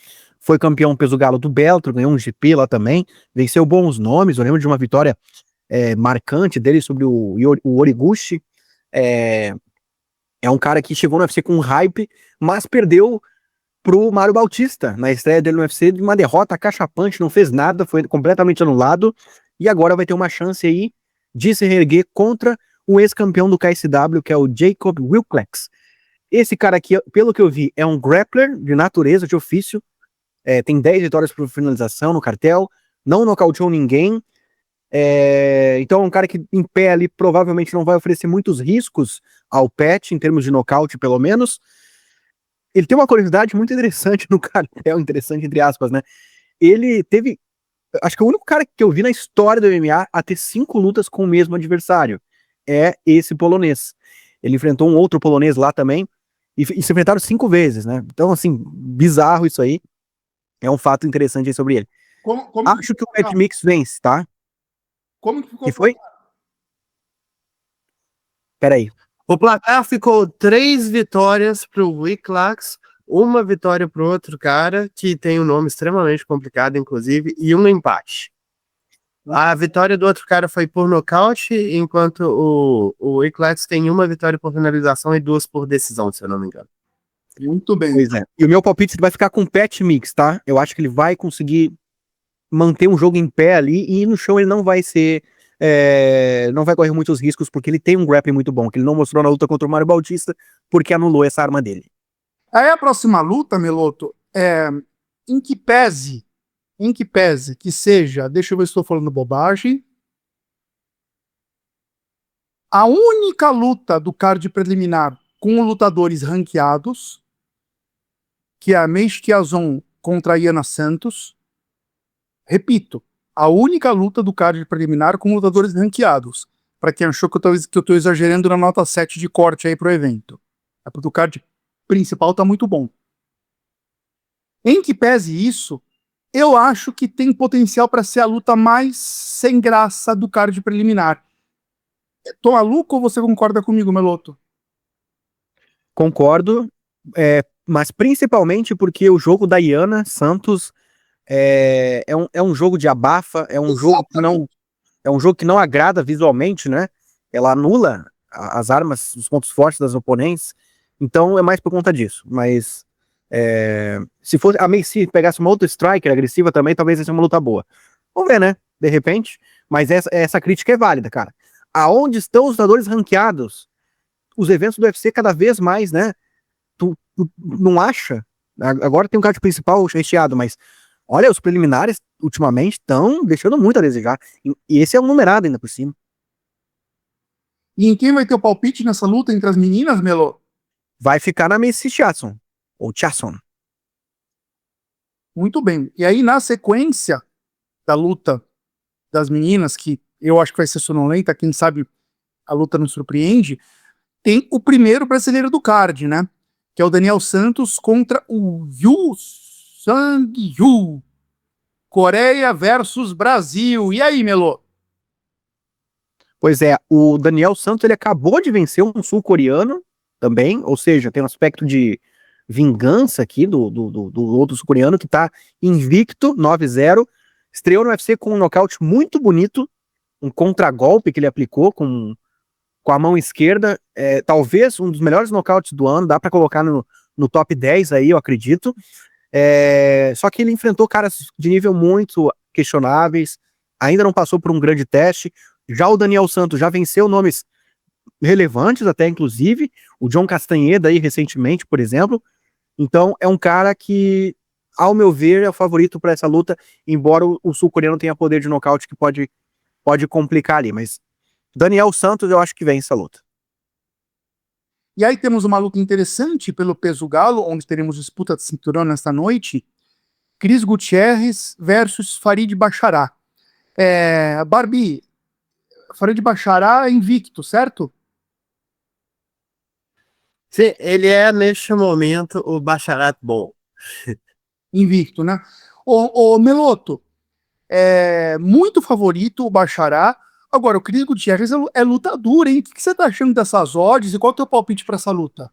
foi campeão peso galo do Bellator, ganhou um GP lá também, venceu bons nomes. Eu lembro de uma vitória marcante dele sobre o Origuchi. É um cara que chegou no UFC com hype, mas perdeu pro Mário Bautista na estreia dele no UFC, de uma derrota cachapante, não fez nada, foi completamente anulado, e agora vai ter uma chance aí de se reerguer contra o ex-campeão do KSW, que é o Jacob Wilcox. Esse cara aqui, pelo que eu vi, é um grappler de natureza, de ofício, tem 10 vitórias por finalização no cartel, não nocauteou ninguém, então é um cara que em pé ali provavelmente não vai oferecer muitos riscos ao Pat, em termos de nocaute pelo menos. Ele tem uma curiosidade muito interessante no cartel, interessante entre aspas, né? Ele teve, acho que o único cara que eu vi na história do MMA a ter 5 lutas com o mesmo adversário é esse polonês. Ele enfrentou um outro polonês lá também, e se enfrentaram 5 vezes, né? Então, assim, bizarro isso aí. É um fato interessante aí sobre ele. Acho que o Pat Mix vence, tá? Como que ficou? Que foi? Peraí. O placar ficou 3 vitórias pro Wilcox, 1 vitória pro outro cara, que tem um nome extremamente complicado, inclusive, e 1 empate. A vitória do outro cara foi por nocaute, enquanto o Wilcox tem 1 vitória por finalização e 2 por decisão, se eu não me engano. Muito bem. Pois é. E o meu palpite vai ficar com o Pat Mix, tá? Eu acho que ele vai conseguir manter um jogo em pé ali, e no chão ele não vai ser não vai correr muitos riscos, porque ele tem um grappling muito bom, que ele não mostrou na luta contra o Mário Bautista, porque anulou essa arma dele. Aí a próxima luta, Meloto, em que pese que seja, deixa eu ver se estou falando bobagem, a única luta do card preliminar com lutadores ranqueados, que é a Meishi Chiasson contra a Iana Santos. Repito, a única luta do card preliminar com lutadores ranqueados. Para quem achou que eu tô exagerando na nota 7 de corte aí pro evento. É porque o card principal tá muito bom. Em que pese isso, eu acho que tem potencial para ser a luta mais sem graça do card preliminar. Tô maluco ou você concorda comigo, Meloto? Concordo, mas principalmente porque o jogo da Iana Santos é um jogo de abafa, é um jogo que não agrada visualmente, né? Ela anula as armas, os pontos fortes das oponentes, então é mais por conta disso. Mas se fosse a Meishi pegasse uma outra striker agressiva também, talvez seja uma luta boa. Vamos ver, né? De repente. Mas essa crítica é válida, cara. Aonde estão os lutadores ranqueados? Os eventos do UFC cada vez mais, né? Tu não acha? Agora tem um card principal recheado, mas olha, os preliminares ultimamente estão deixando muito a desejar. E esse é um numerado ainda por cima. E em quem vai ter o palpite nessa luta entre as meninas, Melo? Vai ficar na Meishi Chiasson. Ou Chiasson. Muito bem. E aí, na sequência da luta das meninas, que eu acho que vai ser sonolenta, quem sabe a luta nos surpreende, tem o primeiro brasileiro do card, né? Que é o Daniel Santos contra o Yu Sang-yu. Coreia versus Brasil. E aí, Melo? Pois é, o Daniel Santos ele acabou de vencer um sul-coreano também, ou seja, tem um aspecto de vingança aqui do outro sul-coreano que tá invicto, 9-0, estreou no UFC com um nocaute muito bonito, um contragolpe que ele aplicou com a mão esquerda, talvez um dos melhores nocautes do ano, dá pra colocar no top 10 aí, eu acredito. Só que ele enfrentou caras de nível muito questionáveis, ainda não passou por um grande teste. Já o Daniel Santos já venceu nomes relevantes até, inclusive, o John Castanheda aí recentemente, por exemplo. Então é um cara que, ao meu ver, é o favorito para essa luta, embora o sul-coreano tenha poder de nocaute que pode complicar ali, mas Daniel Santos eu acho que vence essa luta. E aí temos uma luta interessante pelo peso galo, onde teremos disputa de cinturão nesta noite. Cris Gutierrez versus Farid Bashará. Barbie, Farid Bashará é invicto, certo? Sim, ele é, neste momento, o Basharat bom. Invicto, né? O Meloto, muito favorito o Bashará. Agora, o Cris Gutierrez é luta dura, hein? O que você tá achando dessas odds e qual é o teu palpite para essa luta?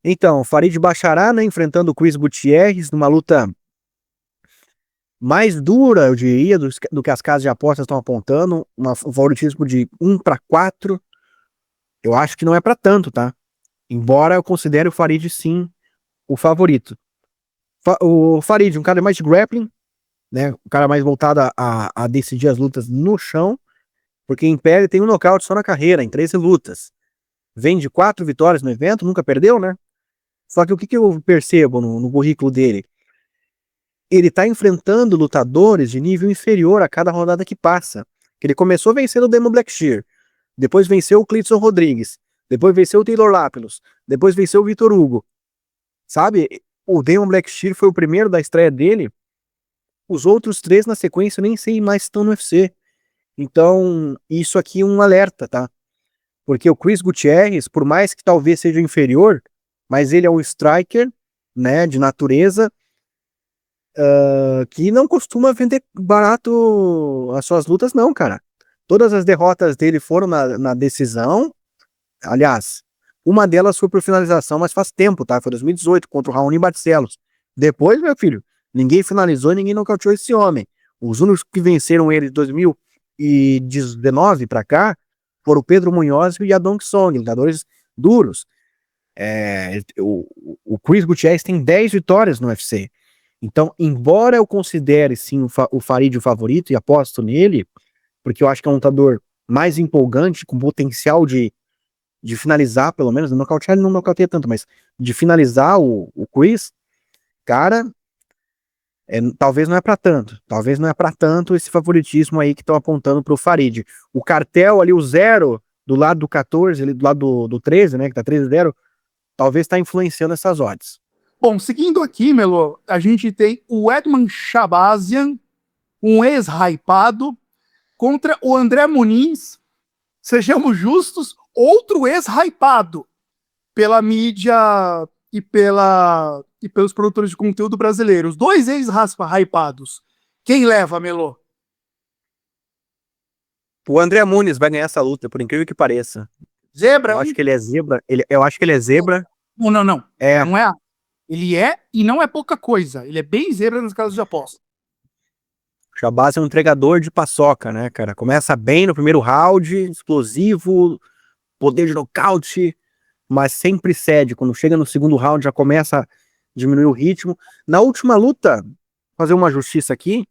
Então, Farid Bashará, né, enfrentando o Cris Gutierrez numa luta mais dura, eu diria, do que as casas de apostas estão apontando, um favoritismo de 1-4. Eu acho que não é para tanto, tá? Embora eu considere o Farid, sim, o favorito. O Farid, um cara mais de grappling, né? Um cara mais voltado a decidir as lutas no chão, porque em pé ele tem um nocaute só na carreira, em 13 lutas. Vem de 4 vitórias no evento, nunca perdeu, né? Só que o que eu percebo no currículo dele? Ele tá enfrentando lutadores de nível inferior a cada rodada que passa. Ele começou vencendo o Demon Blackshear, depois venceu o Clitson Rodrigues, depois venceu o Taylor Lapilus, depois venceu o Vitor Hugo. Sabe? O Demon Blackshear foi o primeiro da estreia dele. Os outros 3 na sequência eu nem sei mais se estão no UFC. Então, isso aqui é um alerta, tá? Porque o Cris Gutierrez, por mais que talvez seja inferior, mas ele é um striker, né, de natureza, que não costuma vender barato as suas lutas, não, cara. Todas as derrotas dele foram na decisão. Aliás, uma delas foi por finalização, mas faz tempo, tá? Foi 2018, contra o Raoni Barcelos. Depois, meu filho, ninguém finalizou e ninguém nocauteou esse homem. Os únicos que venceram ele de 2019 pra cá foram o Pedro Munhoz e o Yadong Song, lutadores duros. O Cris Gutierrez tem 10 vitórias no UFC. Então, embora eu considere sim o Farid o favorito e aposto nele, porque eu acho que é um lutador mais empolgante, com potencial de finalizar, pelo menos, nocautear ele não nocauteia tanto, mas de finalizar o Chris, cara, talvez não é pra tanto esse favoritismo aí que estão apontando pro Farid. O cartel ali, o 0, do lado do 14, ali do lado do 13, né, que tá 13-0, talvez tá influenciando essas odds. Bom, seguindo aqui, Melo, a gente tem o Edman Shabazian, um ex-hypado, contra o André Muniz, sejamos justos, outro ex-hypado pela mídia e pelos produtores de conteúdo brasileiros. Dois ex-hypados. Quem leva, Melo? O André Muniz vai ganhar essa luta, por incrível que pareça. Zebra? Eu acho que ele é zebra. Eu acho que ele é zebra. Não. Não É. Ele é e não é pouca coisa. Ele é bem zebra nas casas de aposta. O Shabazz é um entregador de paçoca, né, cara? Começa bem no primeiro round, explosivo, poder de nocaute, mas sempre cede. Quando chega no segundo round já começa a diminuir o ritmo. Na última luta, fazer uma justiça aqui,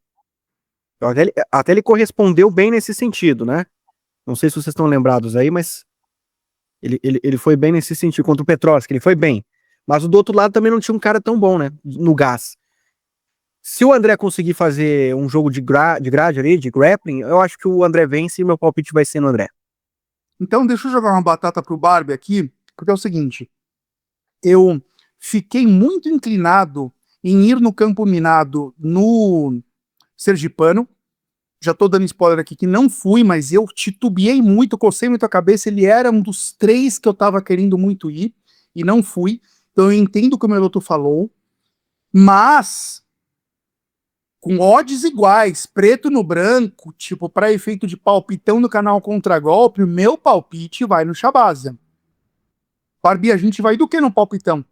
até ele correspondeu bem nesse sentido, né? Não sei se vocês estão lembrados aí, mas ele foi bem nesse sentido. Contra o Petroski, ele foi bem. Mas do outro lado também não tinha um cara tão bom, né? No gás. Se o André conseguir fazer um jogo de grade ali, de grappling, eu acho que o André vence e meu palpite vai ser no André. Então deixa eu jogar uma batata pro Barbie aqui, porque é o seguinte, eu fiquei muito inclinado em ir no campo minado no Sergipano. Já tô dando spoiler aqui que não fui, mas eu titubeei muito, cocei muito a cabeça. Ele era um dos 3 que eu tava querendo muito ir e não fui. Então eu entendo o que o Meloto falou, mas com odds iguais, preto no branco, tipo, para efeito de palpitão no canal Contragolpe, o meu palpite vai no Shabazian. Barbie, a gente vai do que no palpitão?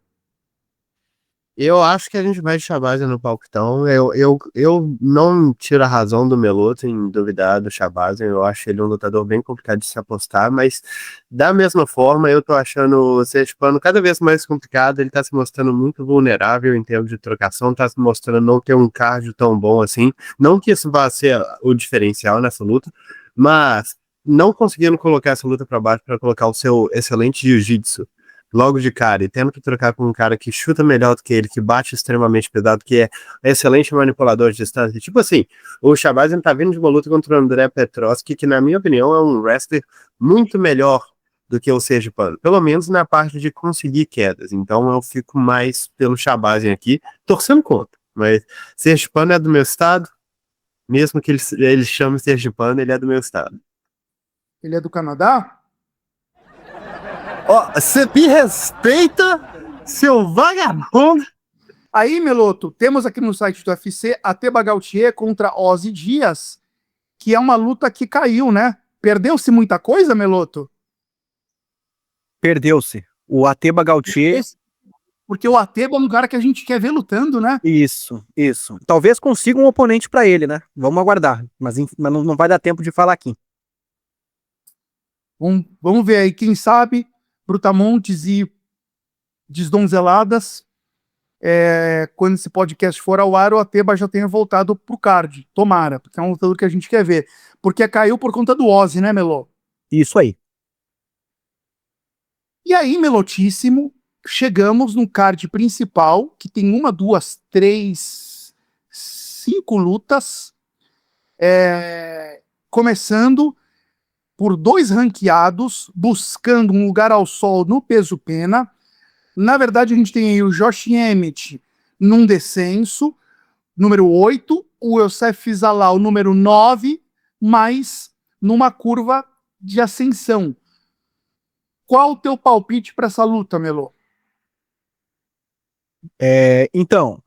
Eu acho que a gente vai de Shabazz no palpitão. Eu não tiro a razão do Meloto em duvidar do Shabazz. Eu acho ele um lutador bem complicado de se apostar, mas da mesma forma eu tô achando o Sergipano cada vez mais complicado. Ele tá se mostrando muito vulnerável em termos de trocação, tá se mostrando não ter um cardio tão bom assim. Não que isso vá ser o diferencial nessa luta, mas não conseguindo colocar essa luta para baixo para colocar o seu excelente jiu-jitsu logo de cara, e tendo que trocar com um cara que chuta melhor do que ele, que bate extremamente pesado, que é excelente manipulador de distância. Tipo assim, o Shabazz tá vindo de uma luta contra o André Petroski, que na minha opinião é um wrestler muito melhor do que o Sergipano, pelo menos na parte de conseguir quedas. Então eu fico mais pelo Shabazz aqui, torcendo contra. Mas Sergipano é do meu estado, mesmo que ele chame Sergipano, ele é do meu estado. Ele é do Canadá? Ó, você me respeita, seu vagabundo. Aí, Meloto, temos aqui no site do UFC a Teba Gautier contra Ozzy Dias, que é uma luta que caiu, né? Perdeu-se muita coisa, Meloto? Perdeu-se. O Ateba Gautier... Porque o Ateba é um cara que a gente quer ver lutando, né? Isso. Talvez consiga um oponente pra ele, né? Vamos aguardar. Mas não vai dar tempo de falar aqui. Vamos ver aí, quem sabe, Brutamontes e Desdonzeladas, quando esse podcast for ao ar, o Ateba já tenha voltado pro card. Tomara, porque é um lutador que a gente quer ver. Porque caiu por conta do Ozzy, né, Melo? Isso aí. E aí, Melotíssimo, chegamos no card principal, que tem 1, 2, 3, 5 lutas, começando por 2 ranqueados, buscando um lugar ao sol no peso pena. Na verdade, a gente tem aí o Josh Emmett num descenso, número 8, o Youssef Zalal, número 9, mas numa curva de ascensão. Qual o teu palpite para essa luta, Melo? Então,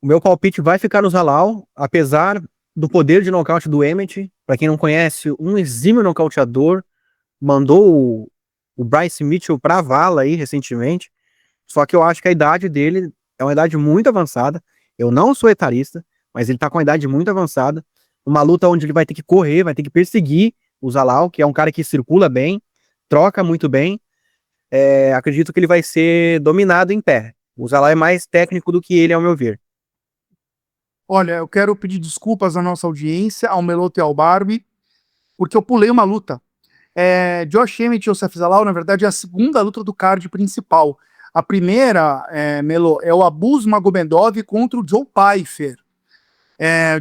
o meu palpite vai ficar no Zalal, apesar do poder de nocaute do Emmett. Para quem não conhece, um exímio nocauteador, mandou o Bryce Mitchell pra vala aí recentemente. Só que eu acho que a idade dele é uma idade muito avançada. Eu não sou etarista, mas ele tá com uma idade muito avançada. Uma luta onde ele vai ter que correr, vai ter que perseguir o Zalal, que é um cara que circula bem, troca muito bem. Acredito que ele vai ser dominado em pé. O Zalal é mais técnico do que ele, ao meu ver. Olha, eu quero pedir desculpas à nossa audiência, ao Meloto e ao Barbie. porque eu pulei uma luta. Josh Emmett e Yosef Zalal, na verdade, é a segunda luta do card principal. A primeira, Melo, é o Abus Magomedov contra o Joe Pyfer.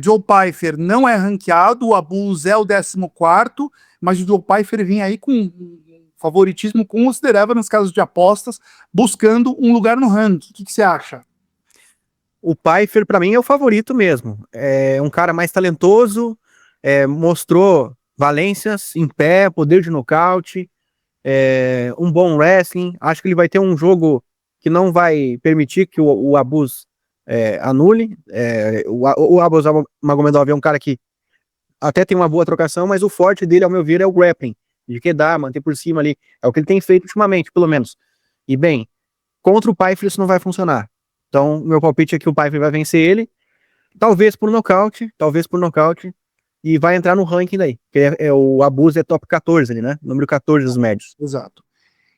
Joe Pyfer não é ranqueado, o Abus é o 14º, mas o Joe Pyfer vem aí com favoritismo considerável nos casos de apostas, buscando um lugar no ranking. O que você acha? O Pyfer, pra mim, é o favorito mesmo. É um cara mais talentoso, mostrou valências em pé, poder de nocaute, um bom wrestling. Acho que ele vai ter um jogo que não vai permitir que o Abus anule. O Abus Magomedov é um cara que até tem uma boa trocação, mas o forte dele, ao meu ver, é o grappling, de quedar, manter por cima ali. É o que ele tem feito ultimamente, pelo menos. E bem, contra o Pyfer isso não vai funcionar. Então, meu palpite é que o Pyfer vai vencer ele, talvez por nocaute, e vai entrar no ranking daí, porque o Abus é top 14 ali, né? Número 14 dos médios. Exato.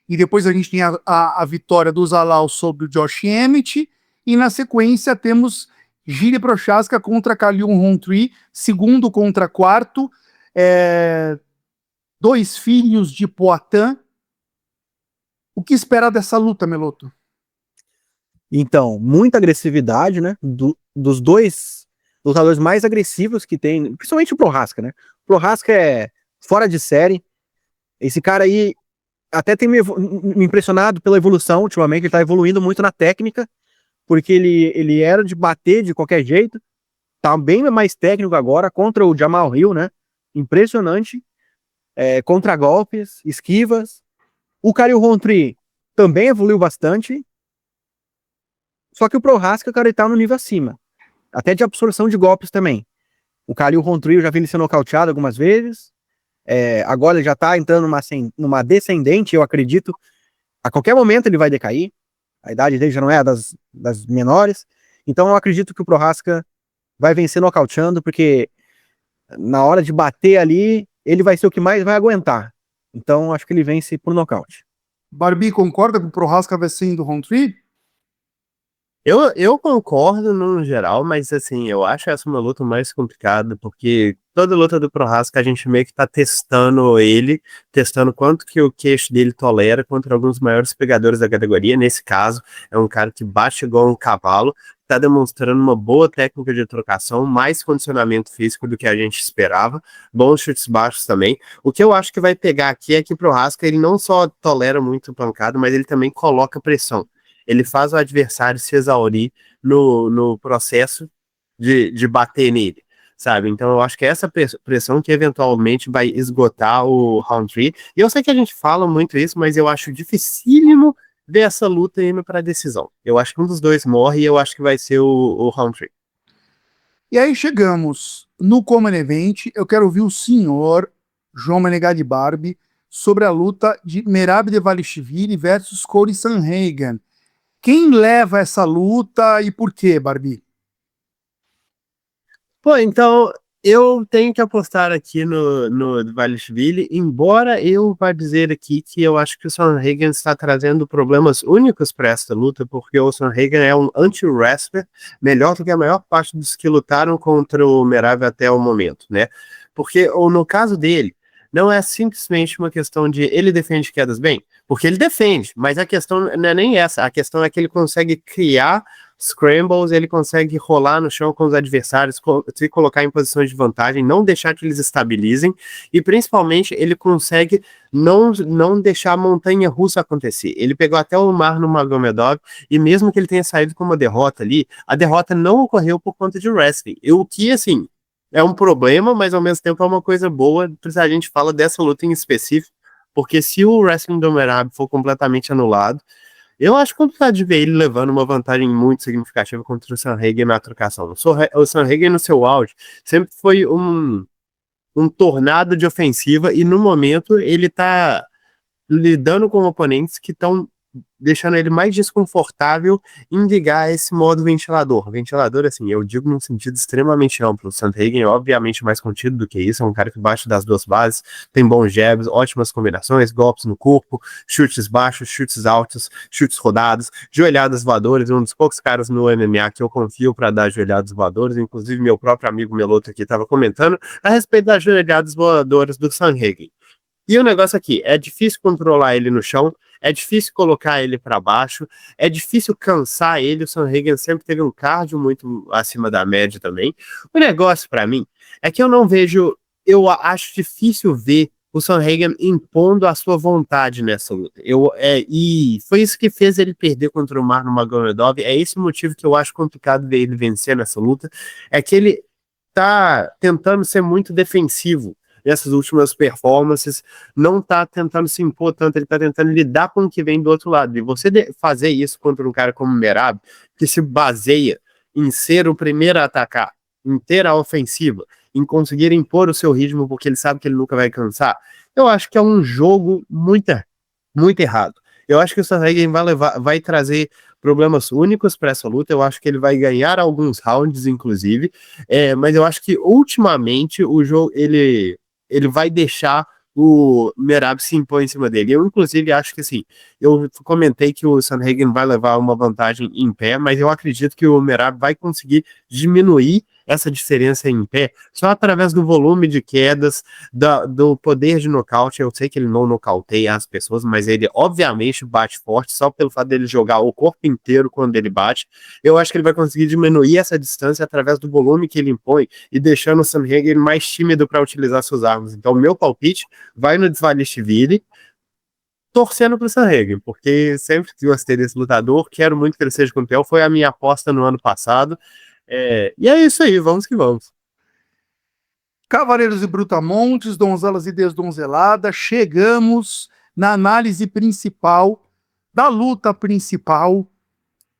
E depois a gente tem a vitória do Zalal sobre o Josh Emmett, e na sequência temos Jiri Prochazka contra Kalion Rountree, segundo contra quarto, dois filhos de Poitin. O que esperar dessa luta, Meloto? Então, muita agressividade, né? Dos dois lutadores mais agressivos que tem, principalmente o Prochazka, né? O Prochazka é fora de série. Esse cara aí até tem me impressionado pela evolução ultimamente. Ele tá evoluindo muito na técnica, porque ele era de bater de qualquer jeito. Tá bem mais técnico agora contra o Jamal Hill, né? Impressionante. Contra golpes, esquivas. O Khalil Rountree também evoluiu bastante. Só que o Prochazka, cara, ele tá no nível acima. Até de absorção de golpes também. O Khalil Rountree, eu já vi ele ser nocauteado algumas vezes. Agora ele já tá entrando numa descendente, eu acredito. A qualquer momento ele vai decair. A idade dele já não é das menores. Então eu acredito que o Prochazka vai vencer nocauteando, porque na hora de bater ali, ele vai ser o que mais vai aguentar. Então acho que ele vence por nocaute. Barbie, concorda que o Prochazka vai ser do Rountree? Eu concordo no geral, mas assim, eu acho essa uma luta mais complicada, porque toda luta do Prochazka a gente meio que tá testando ele, testando quanto que o queixo dele tolera contra alguns maiores pegadores da categoria. Nesse caso, é um cara que bate igual um cavalo, tá demonstrando uma boa técnica de trocação, mais condicionamento físico do que a gente esperava, bons chutes baixos também. O que eu acho que vai pegar aqui é que o Prochazka, ele não só tolera muito pancada, mas ele também coloca pressão. Ele faz o adversário se exaurir no processo de bater nele, sabe? Então eu acho que é essa pressão que eventualmente vai esgotar o Rountree. E eu sei que a gente fala muito isso, mas eu acho dificílimo ver essa luta indo para decisão. Eu acho que um dos dois morre e eu acho que vai ser o Rountree. E aí chegamos no Common Event. Eu quero ouvir o senhor João Menegatti Barbie sobre a luta de Merab Dvalishvili versus Corey Sandhagen. Quem leva essa luta e por quê, Barbie? Pô, então eu tenho que apostar aqui no Dvalishvili, embora eu vá dizer aqui que eu acho que o Sandhagen está trazendo problemas únicos para esta luta, porque o Sandhagen é um anti-wrestler melhor do que a maior parte dos que lutaram contra o Merab até o momento, né? Porque ou no caso dele, não é simplesmente uma questão de ele defende quedas bem, porque ele defende, mas a questão não é nem essa, a questão é que ele consegue criar scrambles, ele consegue rolar no chão com os adversários, se colocar em posições de vantagem, não deixar que eles estabilizem, e principalmente ele consegue não deixar a montanha russa acontecer. Ele pegou até o mar no Magomedov, e mesmo que ele tenha saído com uma derrota ali, a derrota não ocorreu por conta de wrestling. O que, assim, é um problema, mas ao mesmo tempo é uma coisa boa, se a gente fala dessa luta em específico, porque se o wrestling do Merab for completamente anulado, eu acho complicado de ver ele levando uma vantagem muito significativa contra o Sandhagen na trocação. O Sandhagen, no seu auge, sempre foi um tornado de ofensiva, e no momento ele tá lidando com oponentes que estão deixando ele mais desconfortável em ligar esse modo ventilador. Ventilador, assim, eu digo num sentido extremamente amplo. O Sandhagen é obviamente mais contido do que isso, é um cara que bate das duas bases, tem bons jabs, ótimas combinações, golpes no corpo, chutes baixos, chutes altos, chutes rodados, joelhadas voadoras, um dos poucos caras no MMA que eu confio para dar joelhadas voadoras, inclusive meu próprio amigo Meloto aqui estava comentando a respeito das joelhadas voadoras do Sandhagen. E o negócio aqui, é difícil controlar ele no chão, é difícil colocar ele para baixo, é difícil cansar ele. O Sandhagen sempre teve um cardio muito acima da média também. O negócio para mim é que eu acho difícil ver o Sandhagen impondo a sua vontade nessa luta. E foi isso que fez ele perder contra o Marlon Magomedov. É esse o motivo que eu acho complicado ver ele vencer nessa luta, é que ele tá tentando ser muito defensivo nessas últimas performances, não tá tentando se impor tanto, ele tá tentando lidar com o que vem do outro lado. E você fazer isso contra um cara como o Merab, que se baseia em ser o primeiro a atacar, em ter a ofensiva, em conseguir impor o seu ritmo, porque ele sabe que ele nunca vai cansar, eu acho que é um jogo muito, muito errado. Eu acho que o Sandhagen vai trazer problemas únicos para essa luta. Eu acho que ele vai ganhar alguns rounds, inclusive, mas eu acho que ultimamente o jogo ele vai deixar o Merab se impor em cima dele. Eu, inclusive, acho que assim, eu comentei que o Sandhagen vai levar uma vantagem em pé, mas eu acredito que o Merab vai conseguir diminuir essa diferença em pé só através do volume de quedas, do poder de nocaute. Eu sei que ele não nocauteia as pessoas, mas ele obviamente bate forte só pelo fato dele jogar o corpo inteiro quando ele bate. Eu acho que ele vai conseguir diminuir essa distância através do volume que ele impõe e deixando o Sandhagen mais tímido para utilizar suas armas. Então, meu palpite vai no Dvalishvili, torcendo pro Sandhagen, porque sempre gostei desse lutador, quero muito que ele seja campeão, foi a minha aposta no ano passado. E é isso aí, vamos que vamos. Cavaleiros e Brutamontes, donzelas e desdonzeladas, chegamos na análise principal da luta principal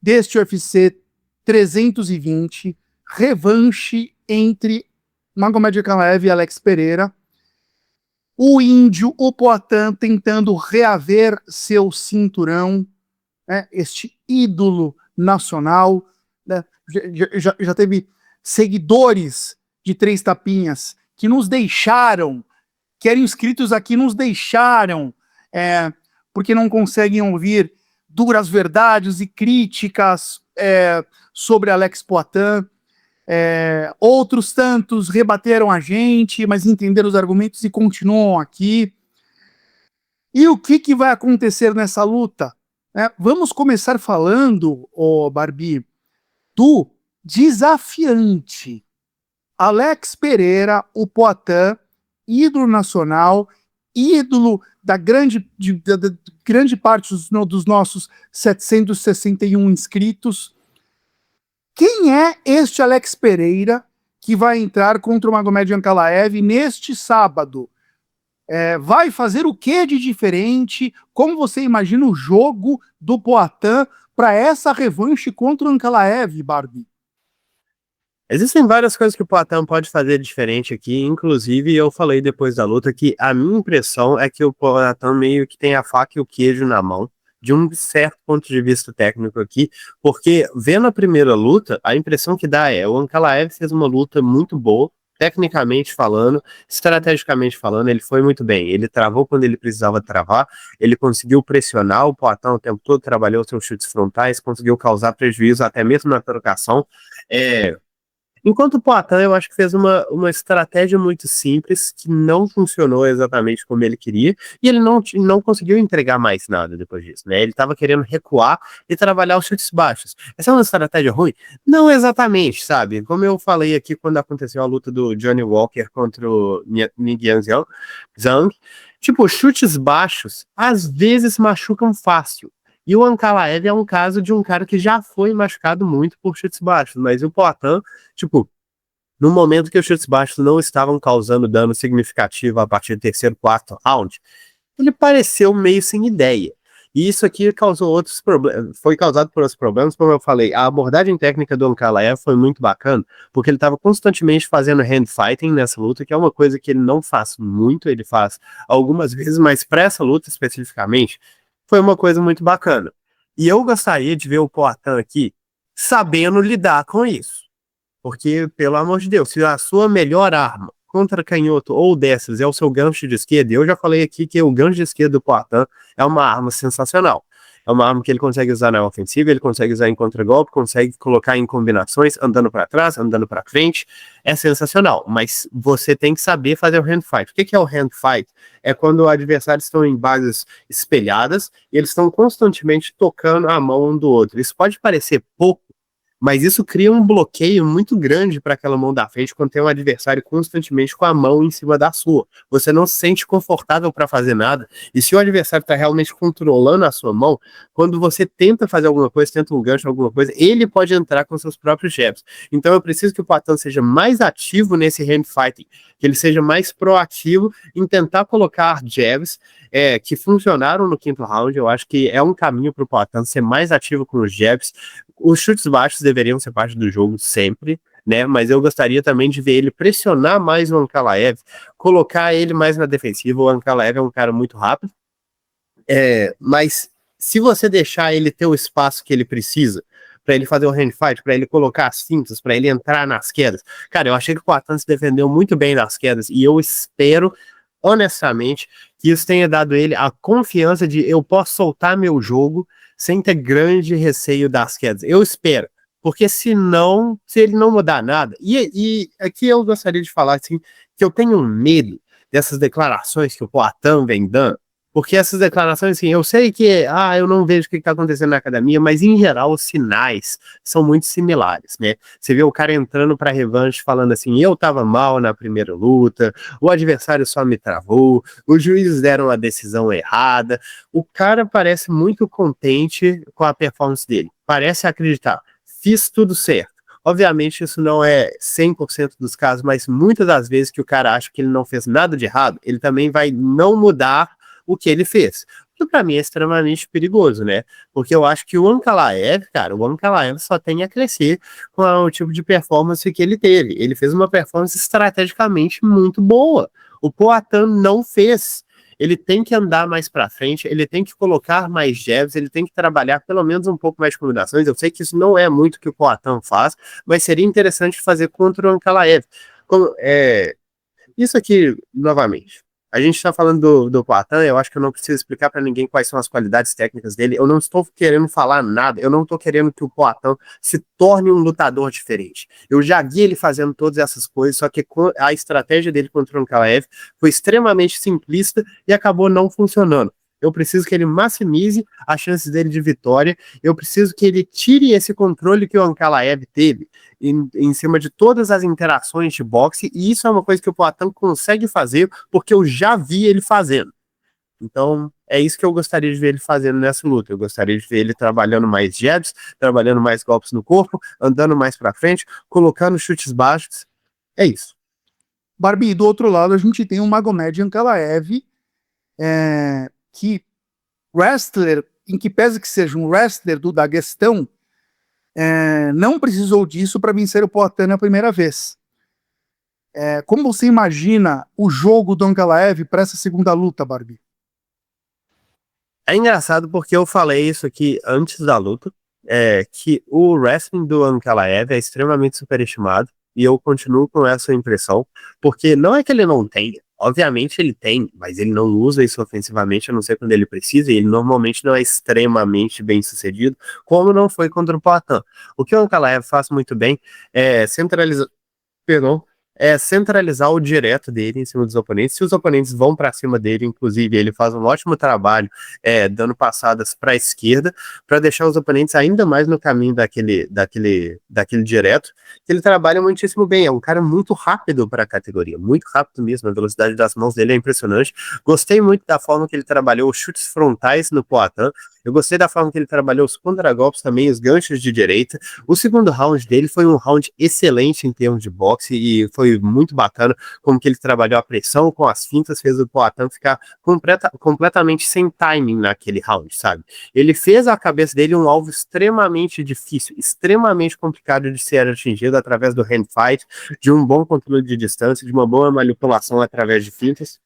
deste UFC 320, revanche entre Magomed Ankalaev e Alex Pereira. O índio, o Poatan, tentando reaver seu cinturão, né, este ídolo nacional, né, já teve seguidores de Três Tapinhas que nos deixaram, que eram inscritos aqui, nos deixaram, porque não conseguem ouvir duras verdades e críticas sobre Alex Poatan. Outros tantos rebateram a gente, mas entenderam os argumentos e continuam aqui. E o que vai acontecer nessa luta? Vamos começar falando, Barbie, do desafiante. Alex Pereira, o Poatan, ídolo nacional, ídolo da grande parte dos nossos 761 inscritos. Quem é este Alex Pereira que vai entrar contra o Magomed Ankalaev neste sábado? Vai fazer o que de diferente? Como você imagina o jogo do Poatan para essa revanche contra o Ankalaev, Barbie? Existem várias coisas que o Poatan pode fazer diferente aqui, inclusive eu falei depois da luta que a minha impressão é que o Poatan meio que tem a faca e o queijo na mão, de um certo ponto de vista técnico aqui, porque vendo a primeira luta, a impressão que dá o Ankalaev fez uma luta muito boa, tecnicamente falando, estrategicamente falando, ele foi muito bem. Ele travou quando ele precisava travar, ele conseguiu pressionar o Poatan o tempo todo, trabalhou seus chutes frontais, conseguiu causar prejuízo até mesmo na trocação. Enquanto o Poatan, eu acho que fez uma estratégia muito simples, que não funcionou exatamente como ele queria, e ele não conseguiu entregar mais nada depois disso, né? Ele estava querendo recuar e trabalhar os chutes baixos. Essa é uma estratégia ruim? Não exatamente, sabe? Como eu falei aqui quando aconteceu a luta do Johnny Walker contra o Nigyan Zhang, tipo, chutes baixos às vezes machucam fácil. E o Ankalaev é um caso de um cara que já foi machucado muito por chutes baixos, mas o Poatan, tipo, no momento que os chutes baixos não estavam causando dano significativo a partir do terceiro, quarto round, ele pareceu meio sem ideia. E isso aqui causou outros problemas, foi causado por outros problemas, como eu falei, a abordagem técnica do Ankalaev foi muito bacana, porque ele estava constantemente fazendo hand fighting nessa luta, que é uma coisa que ele não faz muito, ele faz algumas vezes, mas para essa luta especificamente, foi uma coisa muito bacana. E eu gostaria de ver o Poatan aqui sabendo lidar com isso. Porque, pelo amor de Deus, se a sua melhor arma contra canhoto ou destros é o seu gancho de esquerda, eu já falei aqui que o gancho de esquerda do Poatan é uma arma sensacional. É uma arma que ele consegue usar na ofensiva, ele consegue usar em contragolpe, consegue colocar em combinações, andando para trás, andando para frente. É sensacional, mas você tem que saber fazer o hand fight. O que é o hand fight? É quando os adversários estão em bases espelhadas e eles estão constantemente tocando a mão um do outro. Isso pode parecer pouco, mas isso cria um bloqueio muito grande para aquela mão da frente quando tem um adversário constantemente com a mão em cima da sua. Você não se sente confortável para fazer nada. E se o adversário está realmente controlando a sua mão, quando você tenta fazer alguma coisa, tenta um gancho, alguma coisa, ele pode entrar com seus próprios jabs. Então eu preciso que o Poatan seja mais ativo nesse hand fighting, que ele seja mais proativo em tentar colocar jabs que funcionaram no quinto round. Eu acho que é um caminho para o Poatan ser mais ativo com os jabs. Os chutes baixos deveriam ser parte do jogo sempre, né? Mas eu gostaria também de ver ele pressionar mais o Ankalaev, colocar ele mais na defensiva. O Ankalaev é um cara muito rápido, mas se você deixar ele ter o espaço que ele precisa para ele fazer o hand fight, para ele colocar as fintas, para ele entrar nas quedas, cara, eu achei que o Poatan se defendeu muito bem das quedas e eu espero honestamente que isso tenha dado ele a confiança de eu posso soltar meu jogo sem ter grande receio das quedas. Eu espero, porque senão, se ele não mudar nada, e aqui eu gostaria de falar assim, que eu tenho medo dessas declarações que o Poatan vem dando, porque essas declarações, assim, eu sei que eu não vejo o que está acontecendo na academia, mas em geral os sinais são muito similares, né? Você vê o cara entrando para revanche falando assim, eu tava mal na primeira luta, o adversário só me travou, os juízes deram a decisão errada. O cara parece muito contente com a performance dele, parece acreditar, fiz tudo certo. Obviamente isso não é 100% dos casos, mas muitas das vezes que o cara acha que ele não fez nada de errado, ele também vai não mudar o que ele fez. Que para mim é extremamente perigoso, né? Porque eu acho que o Ankalaev, cara, o Ankalaev só tem a crescer com o tipo de performance que ele teve. Ele fez uma performance estrategicamente muito boa. O Poatan não fez. Ele tem que andar mais para frente, ele tem que colocar mais jabs, ele tem que trabalhar pelo menos um pouco mais de combinações. Eu sei que isso não é muito que o Poatan faz, mas seria interessante fazer contra o Ankalaev. Isso aqui, novamente. A gente está falando do Poatan, eu acho que eu não preciso explicar para ninguém quais são as qualidades técnicas dele. Eu não estou querendo falar nada, eu não estou querendo que o Poatan se torne um lutador diferente. Eu já vi ele fazendo todas essas coisas, só que a estratégia dele contra o Ankalaev foi extremamente simplista e acabou não funcionando. Eu preciso que ele maximize as chances dele de vitória. Eu preciso que ele tire esse controle que o Ankalaev teve em cima de todas as interações de boxe. E isso é uma coisa que o Poatan consegue fazer, porque eu já vi ele fazendo. Então, é isso que eu gostaria de ver ele fazendo nessa luta. Eu gostaria de ver ele trabalhando mais jabs, trabalhando mais golpes no corpo, andando mais pra frente, colocando chutes baixos. É isso. Barbie, do outro lado a gente tem o Magomed Ankalaev, que wrestler, em que pese que seja um wrestler do Daguestão, não precisou disso para vencer o Poatan na primeira vez. Como você imagina o jogo do Ankalaev para essa segunda luta, Barbie? É engraçado porque eu falei isso aqui antes da luta, que o wrestling do Ankalaev é extremamente superestimado, e eu continuo com essa impressão, porque não é que ele não tenha, obviamente ele tem, mas ele não usa isso ofensivamente, a não ser quando ele precisa, e ele normalmente não é extremamente bem sucedido, como não foi contra o Poatan. O que o Ankalaev faz muito bem é centralizar o direto dele em cima dos oponentes. Se os oponentes vão para cima dele, inclusive, ele faz um ótimo trabalho dando passadas para a esquerda, para deixar os oponentes ainda mais no caminho daquele direto, que ele trabalha muitíssimo bem. É um cara muito rápido para a categoria, muito rápido mesmo. A velocidade das mãos dele é impressionante. Gostei muito da forma que ele trabalhou os chutes frontais no Poatan. Eu gostei da forma que ele trabalhou os contragolpes também, os ganchos de direita. O segundo round dele foi um round excelente em termos de boxe e foi muito bacana como que ele trabalhou a pressão com as fintas, fez o Poatan ficar completamente sem timing naquele round, sabe? Ele fez a cabeça dele um alvo extremamente difícil, extremamente complicado de ser atingido através do hand fight, de um bom controle de distância, de uma boa manipulação através de fintas.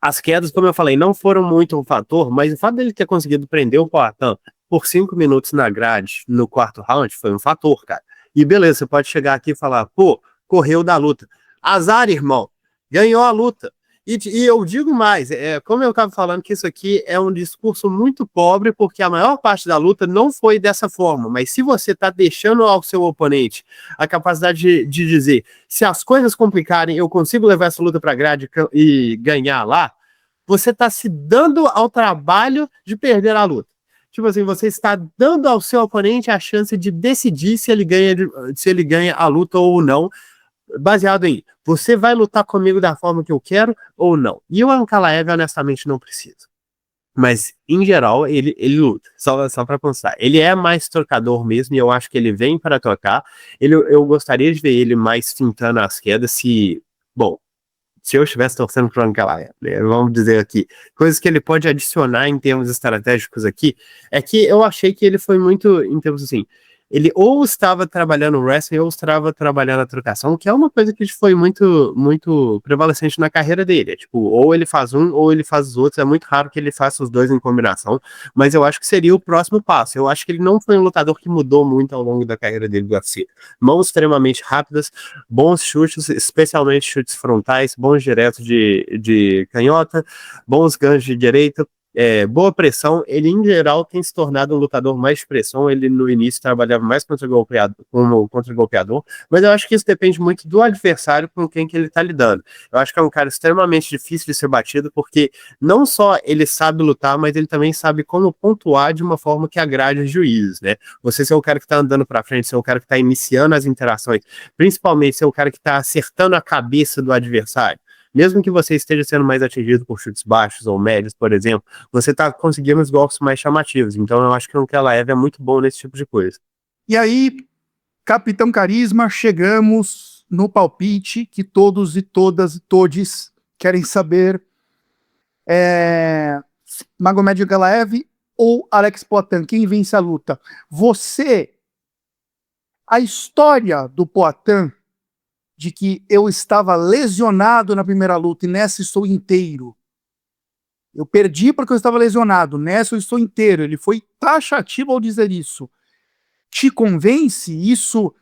As quedas, como eu falei, não foram muito um fator, mas o fato dele ter conseguido prender o Poatan por 5 minutos na grade no quarto round foi um fator, cara. E beleza, você pode chegar aqui e falar, pô, correu da luta. Azar, irmão, ganhou a luta. E eu digo mais, como eu estava falando, que isso aqui é um discurso muito pobre, porque a maior parte da luta não foi dessa forma. Mas se você está deixando ao seu oponente a capacidade de dizer, se as coisas complicarem, eu consigo levar essa luta para a grade e ganhar lá, você está se dando ao trabalho de perder a luta. Tipo assim, você está dando ao seu oponente a chance de decidir se ele ganha a luta ou não, baseado em, você vai lutar comigo da forma que eu quero ou não? E o Ankalaev, honestamente, não precisa. Mas, em geral, ele luta, só para pensar. Ele é mais trocador mesmo, e eu acho que ele vem para trocar. Eu gostaria de ver ele mais fintando as quedas, bom, se eu estivesse torcendo para o Ankalaev, né, vamos dizer aqui, coisas que ele pode adicionar em termos estratégicos aqui, é que eu achei que ele foi muito, em termos assim, ele ou estava trabalhando o wrestling ou estava trabalhando a trocação, que é uma coisa que foi muito prevalecente na carreira dele. É tipo, ou ele faz um ou ele faz os outros. É muito raro que ele faça os dois em combinação, mas eu acho que seria o próximo passo. Eu acho que ele não foi um lutador que mudou muito ao longo da carreira dele do UFC. Mãos extremamente rápidas, bons chutes, especialmente chutes frontais, bons diretos de canhota, bons ganhos de direita, boa pressão. Ele em geral tem se tornado um lutador mais de pressão. Ele no início trabalhava mais como contra-golpeador, mas eu acho que isso depende muito do adversário com quem que ele tá lidando. Eu acho que é um cara extremamente difícil de ser batido, porque não só ele sabe lutar, mas ele também sabe como pontuar de uma forma que agrade os juízes, né? Você ser o cara que tá andando pra frente, ser o cara que tá iniciando as interações, principalmente ser o cara que tá acertando a cabeça do adversário. Mesmo que você esteja sendo mais atingido por chutes baixos ou médios, por exemplo, você está conseguindo os golpes mais chamativos. Então eu acho que o Ankalaev é muito bom nesse tipo de coisa. E aí, Capitão Carisma, chegamos no palpite que todos e todas e todes querem saber. Magomed Ankalaev ou Alex Poatan? Quem vence a luta? A história do Poatan, de que eu estava lesionado na primeira luta e nessa estou inteiro. Eu perdi porque eu estava lesionado, nessa eu estou inteiro. Ele foi taxativo ao dizer isso. Te convence? Isso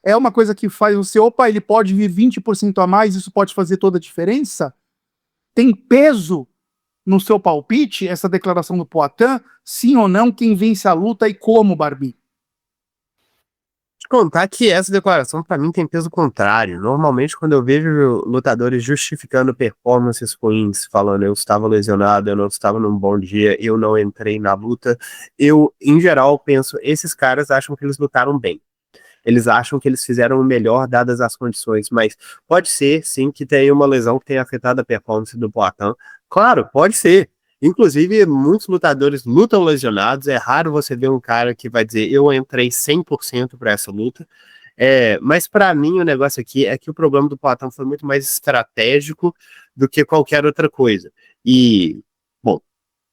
é uma coisa que faz você, opa, ele pode vir 20% a mais, isso pode fazer toda a diferença? Tem peso no seu palpite essa declaração do Poatan? Sim ou não? Quem vence a luta e como, Barbie? Contar que essa declaração para mim tem peso contrário. Normalmente, quando eu vejo lutadores justificando performances ruins, falando eu estava lesionado, eu não estava num bom dia, eu não entrei na luta, eu, em geral, penso, esses caras acham que eles lutaram bem. Eles acham que eles fizeram o melhor dadas as condições, mas pode ser, sim, que tenha uma lesão que tenha afetado a performance do Poatan. Claro, pode ser. Inclusive, muitos lutadores lutam lesionados. É raro você ver um cara que vai dizer, eu entrei 100% para essa luta. Mas para mim o negócio aqui é que o problema do Poatan foi muito mais estratégico do que qualquer outra coisa. E, bom,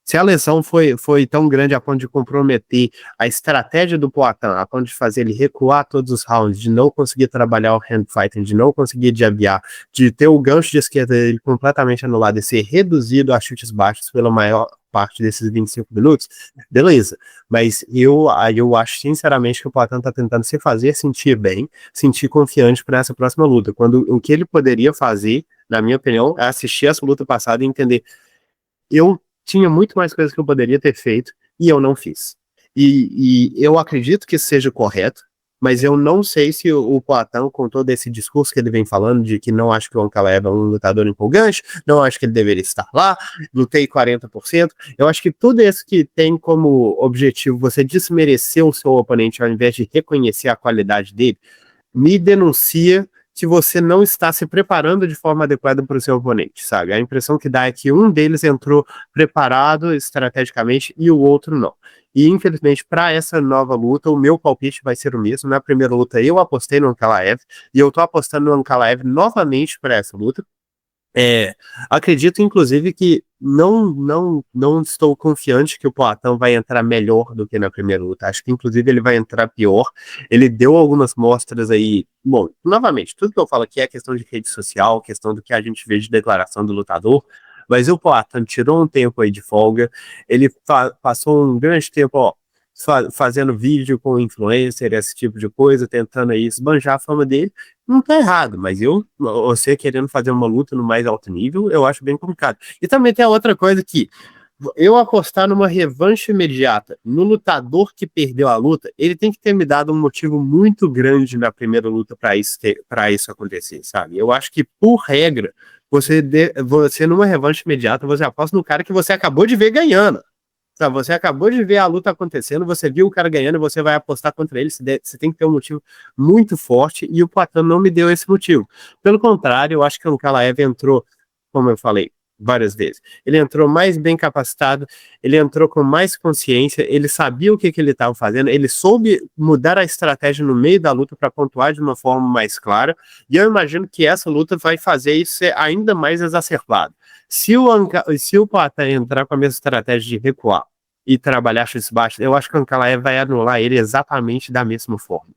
se a lesão foi tão grande a ponto de comprometer a estratégia do Poatan, a ponto de fazer ele recuar todos os rounds, de não conseguir trabalhar o hand fighting, de não conseguir jabear, de ter o gancho de esquerda dele completamente anulado e ser reduzido a chutes baixos pela maior parte desses 25 minutos, beleza. Mas eu acho sinceramente que o Poatan tá tentando se fazer sentir bem, sentir confiante para essa próxima luta, quando o que ele poderia fazer, na minha opinião, é assistir essa luta passada e entender, eu tinha muito mais coisas que eu poderia ter feito e eu não fiz. E eu acredito que isso seja correto, mas eu não sei se o Poatan, com todo esse discurso que ele vem falando, de que não acho que o Ankalaev é um lutador empolgante, não acho que ele deveria estar lá, lutei 40%, eu acho que tudo isso que tem como objetivo você desmerecer o seu oponente ao invés de reconhecer a qualidade dele, me denuncia que você não está se preparando de forma adequada para o seu oponente, sabe? A impressão que dá é que um deles entrou preparado estrategicamente e o outro não. E infelizmente, para essa nova luta, o meu palpite vai ser o mesmo. Na primeira luta eu apostei no Ankalaev e eu tô apostando no Ankalaev novamente para essa luta. Acredito, inclusive, que não estou confiante que o Poatan vai entrar melhor do que na primeira luta. Acho que, inclusive, ele vai entrar pior. Ele deu algumas mostras aí. Bom, novamente, tudo que eu falo aqui é questão de rede social, questão do que a gente vê de declaração do lutador. Mas o Poatan tirou um tempo aí de folga, ele passou um grande tempo, ó, fazendo vídeo com influencer, esse tipo de coisa, tentando aí esbanjar a fama dele. Não tá errado, mas você querendo fazer uma luta no mais alto nível, eu acho bem complicado. E também tem a outra coisa que eu apostar numa revanche imediata no lutador que perdeu a luta, ele tem que ter me dado um motivo muito grande na primeira luta para isso acontecer, sabe? Eu acho que, por regra, você numa revanche imediata, você aposta no cara que você acabou de ver ganhando. Sabe? Você acabou de ver a luta acontecendo, você viu o cara ganhando e você vai apostar contra ele, você tem que ter um motivo muito forte, e o Poatan não me deu esse motivo. Pelo contrário, eu acho que o Ankalaev entrou, como eu falei várias vezes, ele entrou mais bem capacitado, ele entrou com mais consciência, ele sabia o que ele estava fazendo, ele soube mudar a estratégia no meio da luta para pontuar de uma forma mais clara, e eu imagino que essa luta vai fazer isso ser ainda mais exacerbado. Se o Poatan entrar com a mesma estratégia de recuar e trabalhar chutes baixos, eu acho que o Ankalaev vai anular ele exatamente da mesma forma.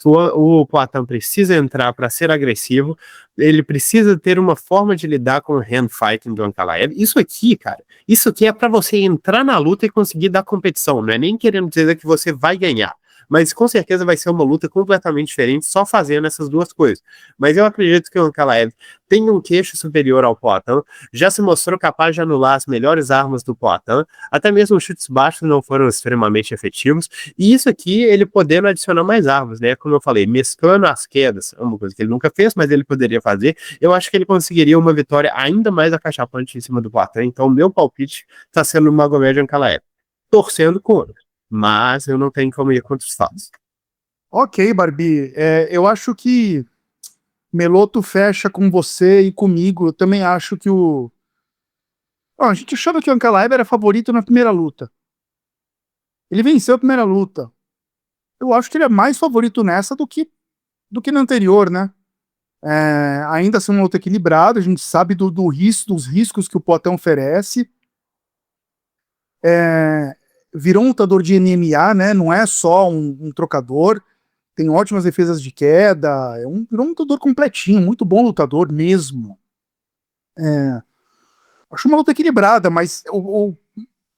O Poatan precisa entrar para ser agressivo, ele precisa ter uma forma de lidar com o hand fighting do Ankalaev. Isso aqui, cara, isso aqui é para você entrar na luta e conseguir dar competição, não é nem querendo dizer que você vai ganhar, mas com certeza vai ser uma luta completamente diferente só fazendo essas duas coisas. Mas eu acredito que o Ankalaev tem um queixo superior ao Poatan, já se mostrou capaz de anular as melhores armas do Poatan, até mesmo os chutes baixos não foram extremamente efetivos, e isso aqui ele podendo adicionar mais armas, né? Como eu falei, mesclando as quedas, é uma coisa que ele nunca fez, mas ele poderia fazer. Eu acho que ele conseguiria uma vitória ainda mais acachapante em cima do Poatan, então o meu palpite está sendo o Magomed Ankalaev, torcendo contra, mas eu não tenho como ir contra os fatos. Ok, Barbie. Eu acho que Meloto fecha com você e comigo. Eu também acho que a gente achava que o Ankalaev era favorito na primeira luta. Ele venceu a primeira luta. Eu acho que ele é mais favorito nessa do que na anterior, né? Ainda assim, uma luta equilibrada. A gente sabe dos riscos que o Poatan oferece. Virou um lutador de MMA, né? Não é só um trocador. Tem ótimas defesas de queda, virou um lutador completinho, muito bom lutador mesmo. Acho uma luta equilibrada, mas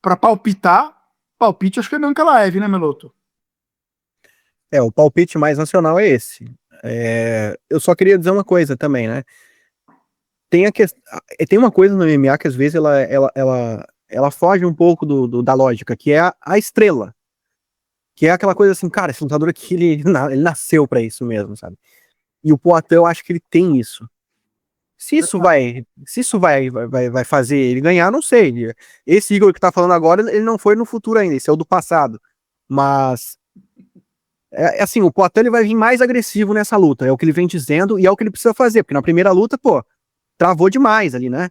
para palpite acho que é Ankalaev, né, Meloto? O palpite mais nacional é esse. Eu só queria dizer uma coisa também, né? Tem uma coisa no MMA que às vezes ela foge um pouco da lógica, que é a estrela. Que é aquela coisa assim, cara, esse lutador aqui, ele nasceu pra isso mesmo, sabe? E o Poatan, eu acho que ele tem isso. Se isso vai fazer ele ganhar, não sei. Esse Igor que tá falando agora, ele não foi no futuro ainda, esse é o do passado. Mas, assim, o Poatan ele vai vir mais agressivo nessa luta, é o que ele vem dizendo e é o que ele precisa fazer, porque na primeira luta, pô, travou demais ali, né?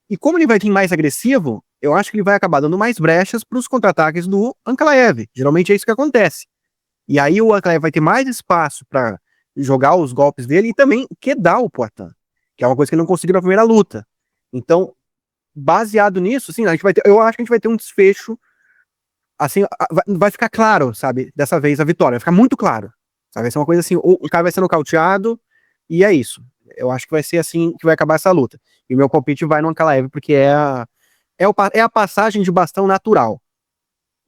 E como ele vai vir mais agressivo, eu acho que ele vai acabar dando mais brechas para os contra-ataques do Ankalaev. Geralmente é isso que acontece. E aí o Ankalaev vai ter mais espaço para jogar os golpes dele e também quedar o Poatan, que é uma coisa que ele não conseguiu na primeira luta. Então, baseado nisso, assim, eu acho que a gente vai ter um desfecho, assim, vai ficar claro, sabe, dessa vez a vitória, vai ficar muito claro, sabe, vai ser uma coisa assim, o cara vai ser nocauteado e é isso. Eu acho que vai ser assim que vai acabar essa luta. E o meu palpite vai no Ankalaev, porque é a passagem de bastão natural.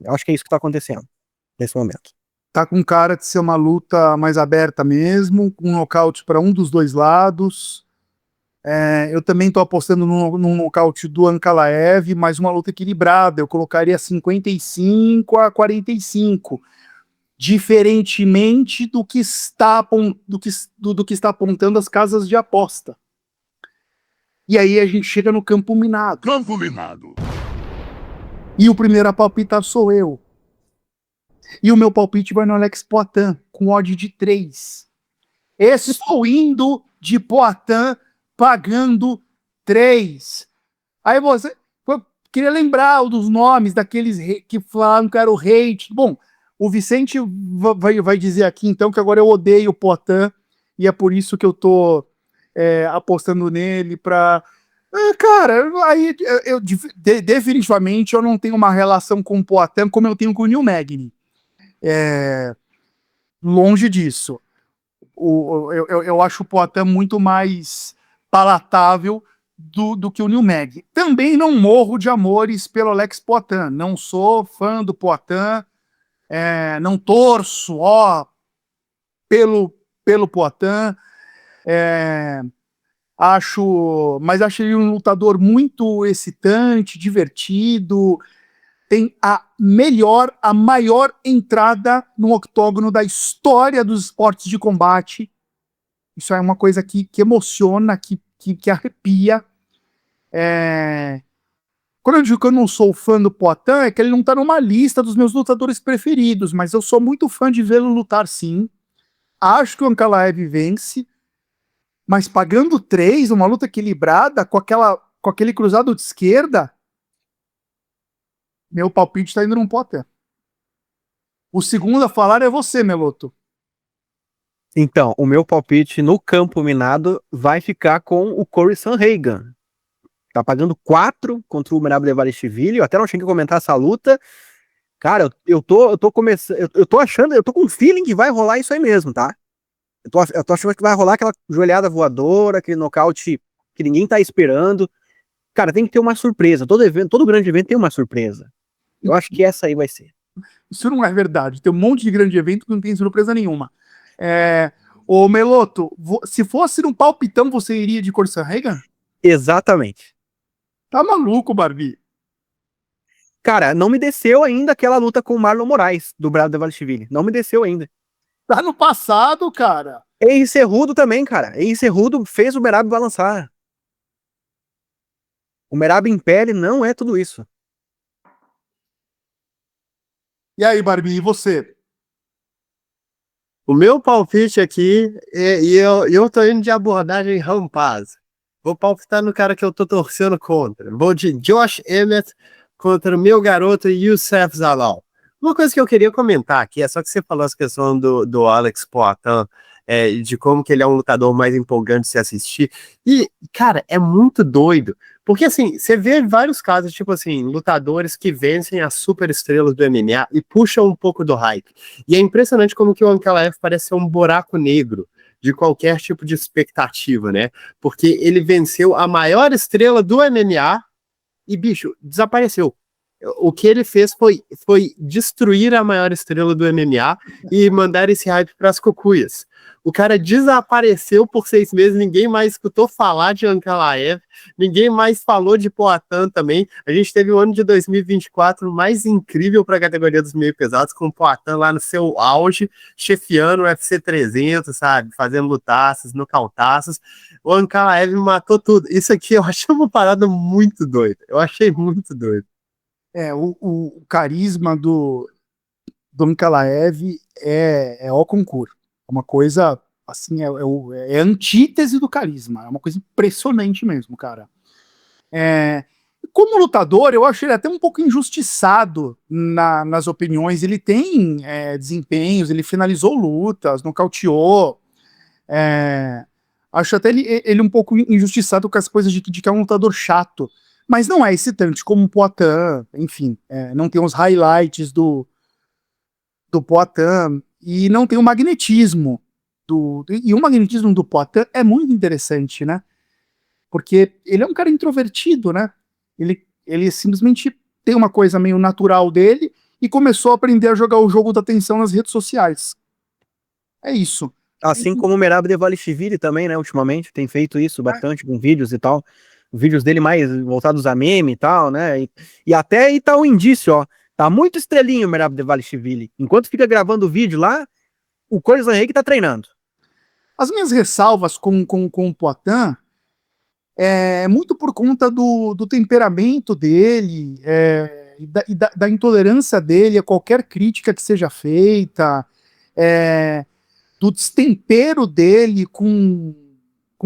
Eu acho que é isso que tá acontecendo nesse momento. Tá com cara de ser uma luta mais aberta mesmo, com um nocaute para um dos dois lados. Eu também tô apostando num nocaute do Ankalaev, mas uma luta equilibrada. Eu colocaria 55-45. Diferentemente do que está apontando as casas de aposta. E aí a gente chega no campo minado. Campo minado. E o primeiro a palpitar sou eu. E o meu palpite vai no Alex Poatan, com odd de 3. Estou indo de Poatan pagando 3. Aí eu queria lembrar dos nomes daqueles que falaram que era o hate. Bom, o Vicente vai dizer aqui então que agora eu odeio o Poatan e é por isso que eu tô apostando nele pra... Cara, aí definitivamente eu não tenho uma relação com o Poatan como eu tenho com o Neil Magny. Longe disso. Eu acho o Poatan muito mais palatável do que o New Mag. Também não morro de amores pelo Alex Poitin. Não sou fã do Poitin. Não torço, pelo Poitin. Mas acho ele um lutador muito excitante, divertido. Tem a maior entrada no octógono da história dos esportes de combate. Isso é uma coisa que emociona, que arrepia. Quando eu digo que eu não sou fã do Poitin, é que ele não tá numa lista dos meus lutadores preferidos, mas eu sou muito fã de vê-lo lutar, sim. Acho que o Ankalaev vence, mas pagando 3, uma luta equilibrada, com aquele cruzado de esquerda, meu palpite tá indo num Poitin. O segundo a falar é você, Meloto. Então, o meu palpite no campo minado vai ficar com o Corey Sandhagen. Tá pagando 4 contra o Merab Dvalishvili. Eu até não cheguei a comentar essa luta. Cara, eu tô começando. Eu tô achando, eu tô com um feeling que vai rolar isso aí mesmo, tá? Eu tô achando que vai rolar aquela joelhada voadora, aquele nocaute que ninguém tá esperando. Cara, tem que ter uma surpresa. Todo grande evento tem uma surpresa. Eu acho que essa aí vai ser. Isso não é verdade. Tem um monte de grande evento que não tem surpresa nenhuma. Ô Meloto, se fosse num palpitão, você iria de Corey Sandhagen? Exatamente. Tá maluco, Barbie? Cara, não me desceu ainda aquela luta com o Marlon Moraes, do Brado Dvalishvili. Não me desceu ainda. Tá no passado, cara. Henry Cejudo também, cara. Henry Cejudo fez o Merab balançar. O Merab em pele não é tudo isso. E aí, Barbie, e você? O meu palpite aqui, eu tô indo de abordagem rampaz. Vou palpitar no cara que eu tô torcendo contra. Vou de Josh Emmett contra o meu garoto Youssef Zalal. Uma coisa que eu queria comentar aqui é só que você falou essa questão do Alex Poitin, de como que ele é um lutador mais empolgante de se assistir. E, cara, é muito doido. Porque, assim, você vê vários casos, tipo assim, lutadores que vencem as superestrelas do MMA e puxam um pouco do hype. E é impressionante como que o Ankalaev parece ser um buraco negro de qualquer tipo de expectativa, né? Porque ele venceu a maior estrela do MMA e, bicho, desapareceu. O que ele fez foi destruir a maior estrela do MMA e mandar esse hype para as cucuias. O cara desapareceu por 6 meses, ninguém mais escutou falar de Ankalaev, ninguém mais falou de Poatan também. A gente teve o ano de 2024 mais incrível para a categoria dos meio pesados, com o Poatan lá no seu auge, chefiando o UFC 300, sabe? Fazendo lutaças, nocautaças. O Ankalaev matou tudo. Isso aqui eu achei uma parada muito doida. Eu achei muito doido. O carisma do Ankalaev é ao concurso. É uma coisa, assim, é a antítese do carisma. É uma coisa impressionante mesmo, cara. Como lutador, eu acho ele até um pouco injustiçado nas opiniões. Ele tem desempenhos, ele finalizou lutas, nocauteou. Acho até ele um pouco injustiçado com as coisas de que é um lutador chato. Mas não é excitante como o Poatan, enfim, não tem os highlights do Poatan e não tem o magnetismo e o magnetismo do Poatan é muito interessante, né? Porque ele é um cara introvertido, né? Ele simplesmente tem uma coisa meio natural dele e começou a aprender a jogar o jogo da atenção nas redes sociais. É isso. Assim como o Merab Dvalishvili também, né, ultimamente, tem feito isso bastante com vídeos e tal. Vídeos dele mais voltados a meme e tal, né? E até aí tá um indício, ó. Tá muito estrelinho o Merab Dvalishvili. Enquanto fica gravando o vídeo lá, o Corey Sandhagen tá treinando. As minhas ressalvas com o Poatan é muito por conta do temperamento dele da intolerância dele a qualquer crítica que seja feita, do destempero dele com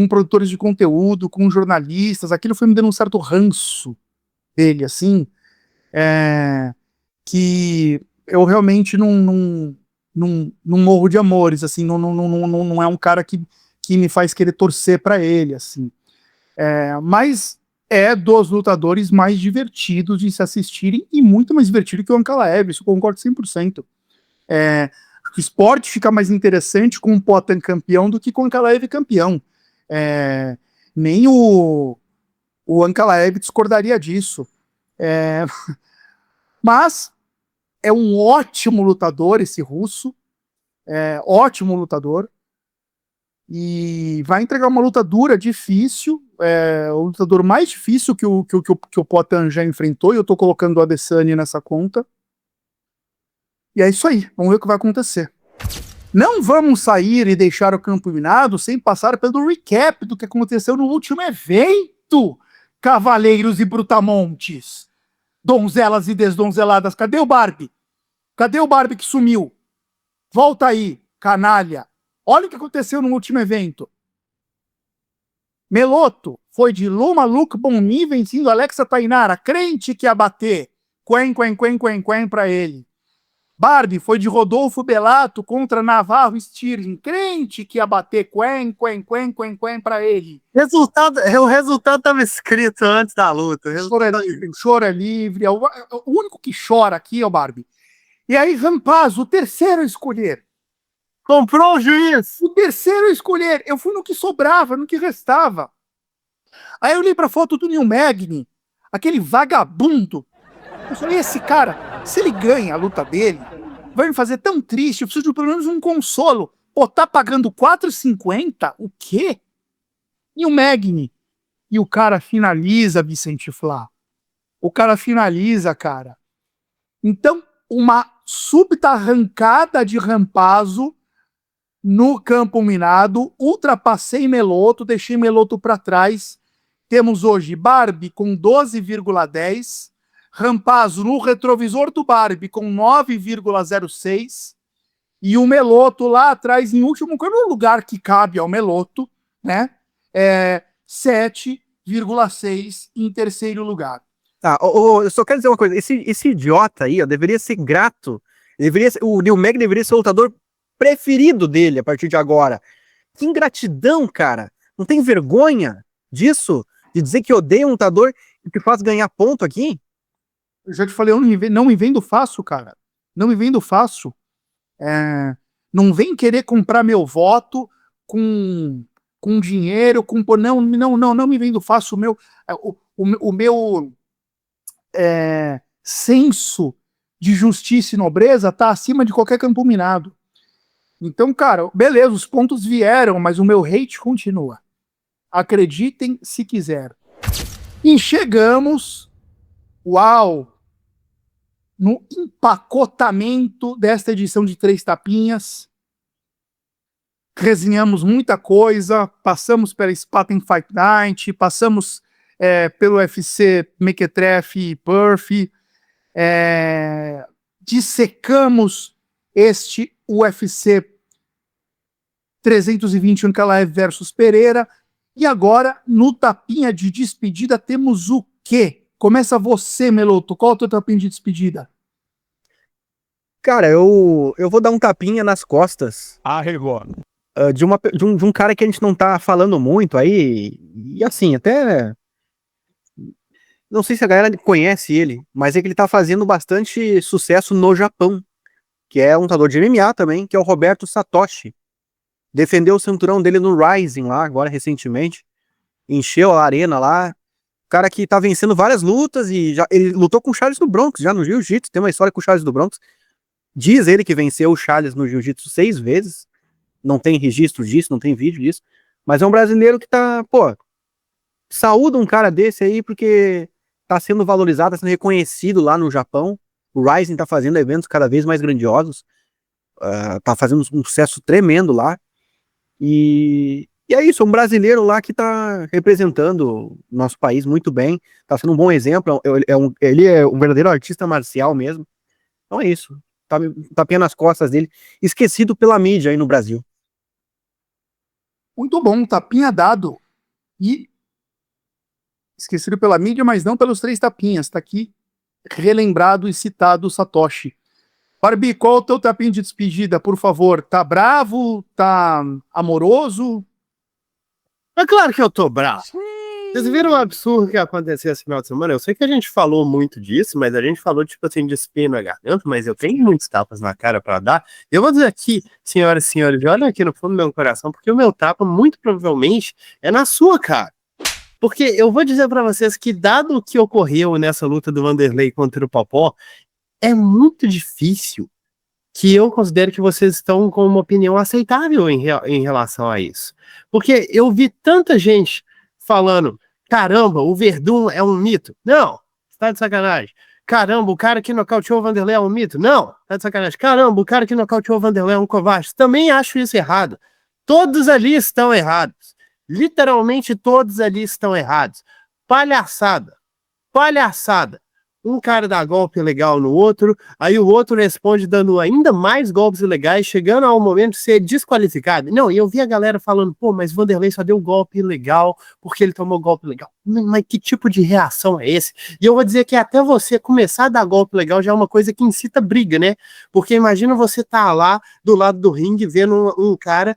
produtores de conteúdo, com jornalistas. Aquilo foi me dando um certo ranço dele, assim, que eu realmente não morro de amores, assim, não é um cara que me faz querer torcer para ele, assim. Mas é dos lutadores mais divertidos de se assistirem e muito mais divertido que o Ankalaev, isso eu concordo 100%. O esporte fica mais interessante com o Poatan campeão do que com o Ankalaev campeão. Nem o O Ankalaev discordaria disso. Mas é um ótimo lutador esse russo. Ótimo lutador. E vai entregar uma luta dura, difícil. O lutador mais difícil que o Poatan já enfrentou. E eu tô colocando o Adesanya nessa conta. E é isso aí. Vamos ver o que vai acontecer. Não vamos sair e deixar o campo minado sem passar pelo recap do que aconteceu no último evento, cavaleiros e brutamontes, donzelas e desdonzeladas. Cadê o Barbie? Cadê o Barbie que sumiu? Volta aí, canalha. Olha o que aconteceu no último evento. Meloto foi de Luma Luke Bonmi vencendo Alexa Tainara, crente que ia bater. Quen pra ele. Barbie foi de Rodolfo Belato contra Navarro Stirling, crente que ia bater quen pra ele. O resultado tava escrito antes da luta. Choro é livre. O único que chora aqui é o Barbie. E aí, Rampaz, o terceiro a escolher. Comprou o juiz. O terceiro a escolher. Eu fui no que sobrava, no que restava. Aí eu olhei pra foto do Neil Magny, aquele vagabundo. Eu falei, esse cara, se ele ganha a luta dele, vai me fazer tão triste, eu preciso de pelo menos um consolo. Pô, tá pagando R$4,50? O quê? E o Magny? E o cara finaliza, Vicente Flá. O cara finaliza, cara. Então, uma súbita arrancada de Rampazzo no campo minado, ultrapassei Meloto, deixei Meloto para trás. Temos hoje Barbie com 12,10, Rampazzo no retrovisor do Barbie com 9,06 e o Meloto lá atrás em último, no lugar que cabe ao Meloto, né? 7,6 em terceiro lugar. Tá, eu só quero dizer uma coisa, esse idiota aí, ó, deveria ser grato, o Neil Magny deveria ser o lutador preferido dele a partir de agora. Que ingratidão, cara. Não tem vergonha disso? De dizer que odeia um lutador e que faz ganhar ponto aqui? Eu já te falei, eu não me vendo fácil, cara. Não me vendo fácil. Não vem querer comprar meu voto com dinheiro, não me vendo fácil. O meu senso de justiça e nobreza tá acima de qualquer campo minado. Então, cara, beleza, os pontos vieram, mas o meu hate continua. Acreditem se quiser. E chegamos, no empacotamento desta edição de 3 tapinhas. Resenhamos muita coisa, passamos pela Spaten Fight Night, passamos pelo UFC Mequetrefe e Perth, dissecamos este UFC 320 Ankalaev versus Pereira, e agora, no tapinha de despedida, temos o quê? Começa você, Meloto, qual é o teu tapinha de despedida? Cara, eu vou dar um tapinha nas costas. De um cara que a gente não tá falando muito aí, e assim, até não sei se a galera conhece ele, mas é que ele tá fazendo bastante sucesso no Japão, que é um lutador de MMA também, que é o Roberto Satoshi. Defendeu o cinturão dele no Rising lá, agora recentemente. Encheu a arena lá. Cara que tá vencendo várias lutas e ele lutou com o Charles do Bronx, já no Jiu-Jitsu, tem uma história com o Charles do Bronx. Diz ele que venceu o Charles no Jiu-Jitsu 6 vezes. Não tem registro disso, não tem vídeo disso. Mas é um brasileiro que tá, saúda um cara desse aí porque tá sendo valorizado, tá sendo reconhecido lá no Japão. O Rising tá fazendo eventos cada vez mais grandiosos. Tá fazendo um sucesso tremendo lá. E é isso, um brasileiro lá que tá representando o nosso país muito bem, tá sendo um bom exemplo, ele é um verdadeiro artista marcial mesmo. Então é isso, tapinha nas costas dele, esquecido pela mídia aí no Brasil. Muito bom, tapinha dado. E esquecido pela mídia, mas não pelos 3 tapinhas, tá aqui relembrado e citado o Satoshi. Barbie, qual é o teu tapinha de despedida, por favor? Tá bravo? Tá amoroso? É claro que eu tô bravo. Vocês viram o absurdo que aconteceu esse final de semana? Eu sei que a gente falou muito disso, mas a gente falou, tipo assim, de espinho na garganta, mas eu tenho muitos tapas na cara pra dar. Eu vou dizer aqui, senhoras e senhores, olha aqui no fundo do meu coração, porque o meu tapa, muito provavelmente, é na sua cara. Porque eu vou dizer pra vocês que, dado o que ocorreu nessa luta do Vanderlei contra o Popó, é muito difícil que eu considero que vocês estão com uma opinião aceitável em relação a isso. Porque eu vi tanta gente falando, caramba, o Werdum é um mito. Não, tá de sacanagem. Caramba, o cara que nocauteou o Vanderlei é um mito. Não, tá de sacanagem. Caramba, o cara que nocauteou o Vanderlei é um covarde. Também acho isso errado. Todos ali estão errados. Literalmente todos ali estão errados. Palhaçada. Palhaçada. Um cara dá golpe legal no outro, aí o outro responde dando ainda mais golpes ilegais, chegando ao momento de ser desqualificado. Não, e eu vi a galera falando, pô, mas Vanderlei só deu golpe ilegal porque ele tomou golpe legal. Mas que tipo de reação é esse? E eu vou dizer que até você começar a dar golpe legal já é uma coisa que incita briga, né? Porque imagina você tá lá do lado do ringue vendo um cara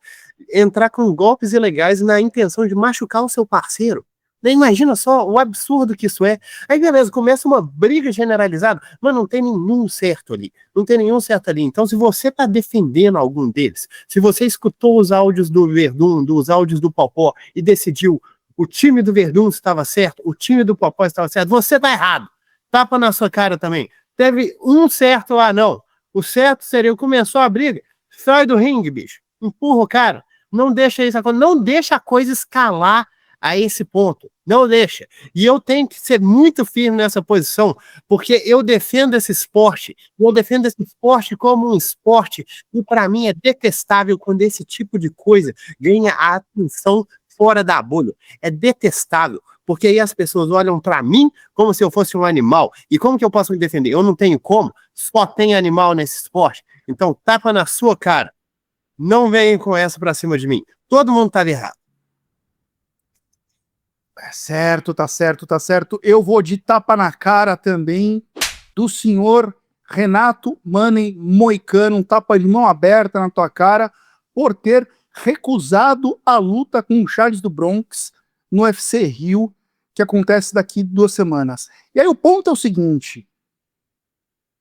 entrar com golpes ilegais na intenção de machucar o seu parceiro. Imagina só o absurdo que isso é. Aí beleza, começa uma briga generalizada, mas não tem nenhum certo ali. Não tem nenhum certo ali. Então, se você tá defendendo algum deles, se você escutou os áudios do Werdum, dos áudios do Popó e decidiu o time do Werdum estava certo, o time do Popó estava certo, você tá errado. Tapa na sua cara também. Teve um certo lá, não. O certo seria, começou a briga, sai do ringue, bicho. Empurra o cara. Não deixa isso acontecer. Não deixa a coisa escalar a esse ponto. Não deixa. E eu tenho que ser muito firme nessa posição, porque eu defendo esse esporte. Eu defendo esse esporte como um esporte e para mim é detestável quando esse tipo de coisa ganha a atenção fora da bolha. É detestável, porque aí as pessoas olham para mim como se eu fosse um animal. E como que eu posso me defender? Eu não tenho como. Só tem animal nesse esporte. Então tapa na sua cara. Não venham com essa para cima de mim. Todo mundo estava errado. É certo, tá certo, tá certo. Eu vou de tapa na cara também do senhor Renato Money Moicano, um tapa de mão aberta na tua cara por ter recusado a luta com o Charles do Bronx no UFC Rio, que acontece daqui 2 semanas. E aí o ponto é o seguinte,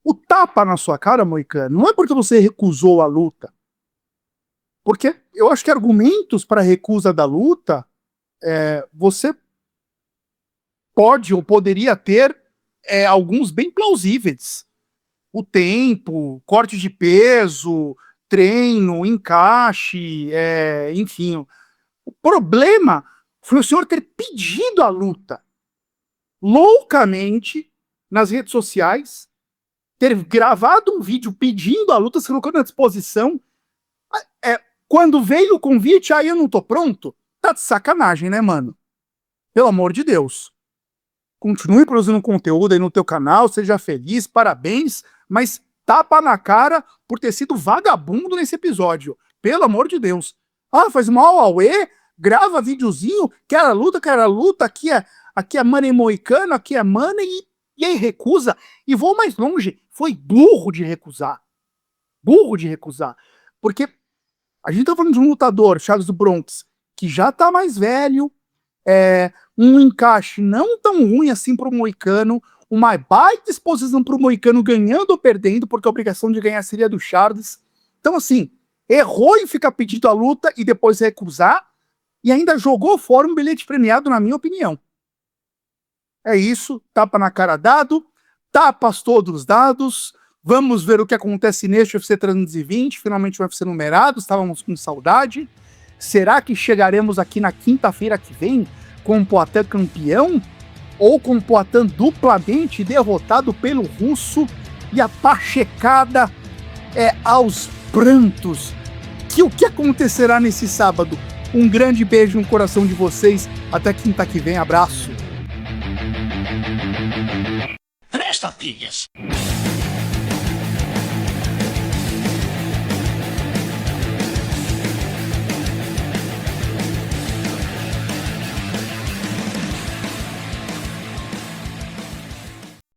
o tapa na sua cara, Moicano, não é porque você recusou a luta, porque eu acho que argumentos para recusa da luta você pode ou poderia ter alguns bem plausíveis. O tempo, corte de peso, treino, encaixe, enfim. O problema foi o senhor ter pedido a luta loucamente nas redes sociais, ter gravado um vídeo pedindo a luta, se colocando à disposição. Quando veio o convite, aí eu não tô pronto. Tá de sacanagem, né, mano? Pelo amor de Deus. Continue produzindo conteúdo aí no teu canal, seja feliz, parabéns, mas tapa na cara por ter sido vagabundo nesse episódio. Pelo amor de Deus. Ah, faz mal ao Aue, grava videozinho, quer luta, aqui é Money Moicano, aqui é Money, e aí recusa. E vou mais longe, foi burro de recusar. Burro de recusar. Porque a gente tá falando de um lutador, Charles do Bronx, que já tá mais velho, um encaixe não tão ruim assim pro Moicano, uma baita exposição pro Moicano ganhando ou perdendo, porque a obrigação de ganhar seria do Charles. Então assim, errou em ficar pedindo a luta e depois recusar, e ainda jogou fora um bilhete premiado, na minha opinião. É isso, tapa na cara dado, tapas todos dados. Vamos ver o que acontece neste UFC 320, finalmente um UFC numerado, estávamos com saudade. Será que chegaremos aqui na quinta-feira que vem com o Poatan campeão? Ou com o Poatan duplamente derrotado pelo russo e a pachecada aos prantos? O que acontecerá nesse sábado? Um grande beijo no coração de vocês. Até quinta que vem. Abraço. Presta, filhas!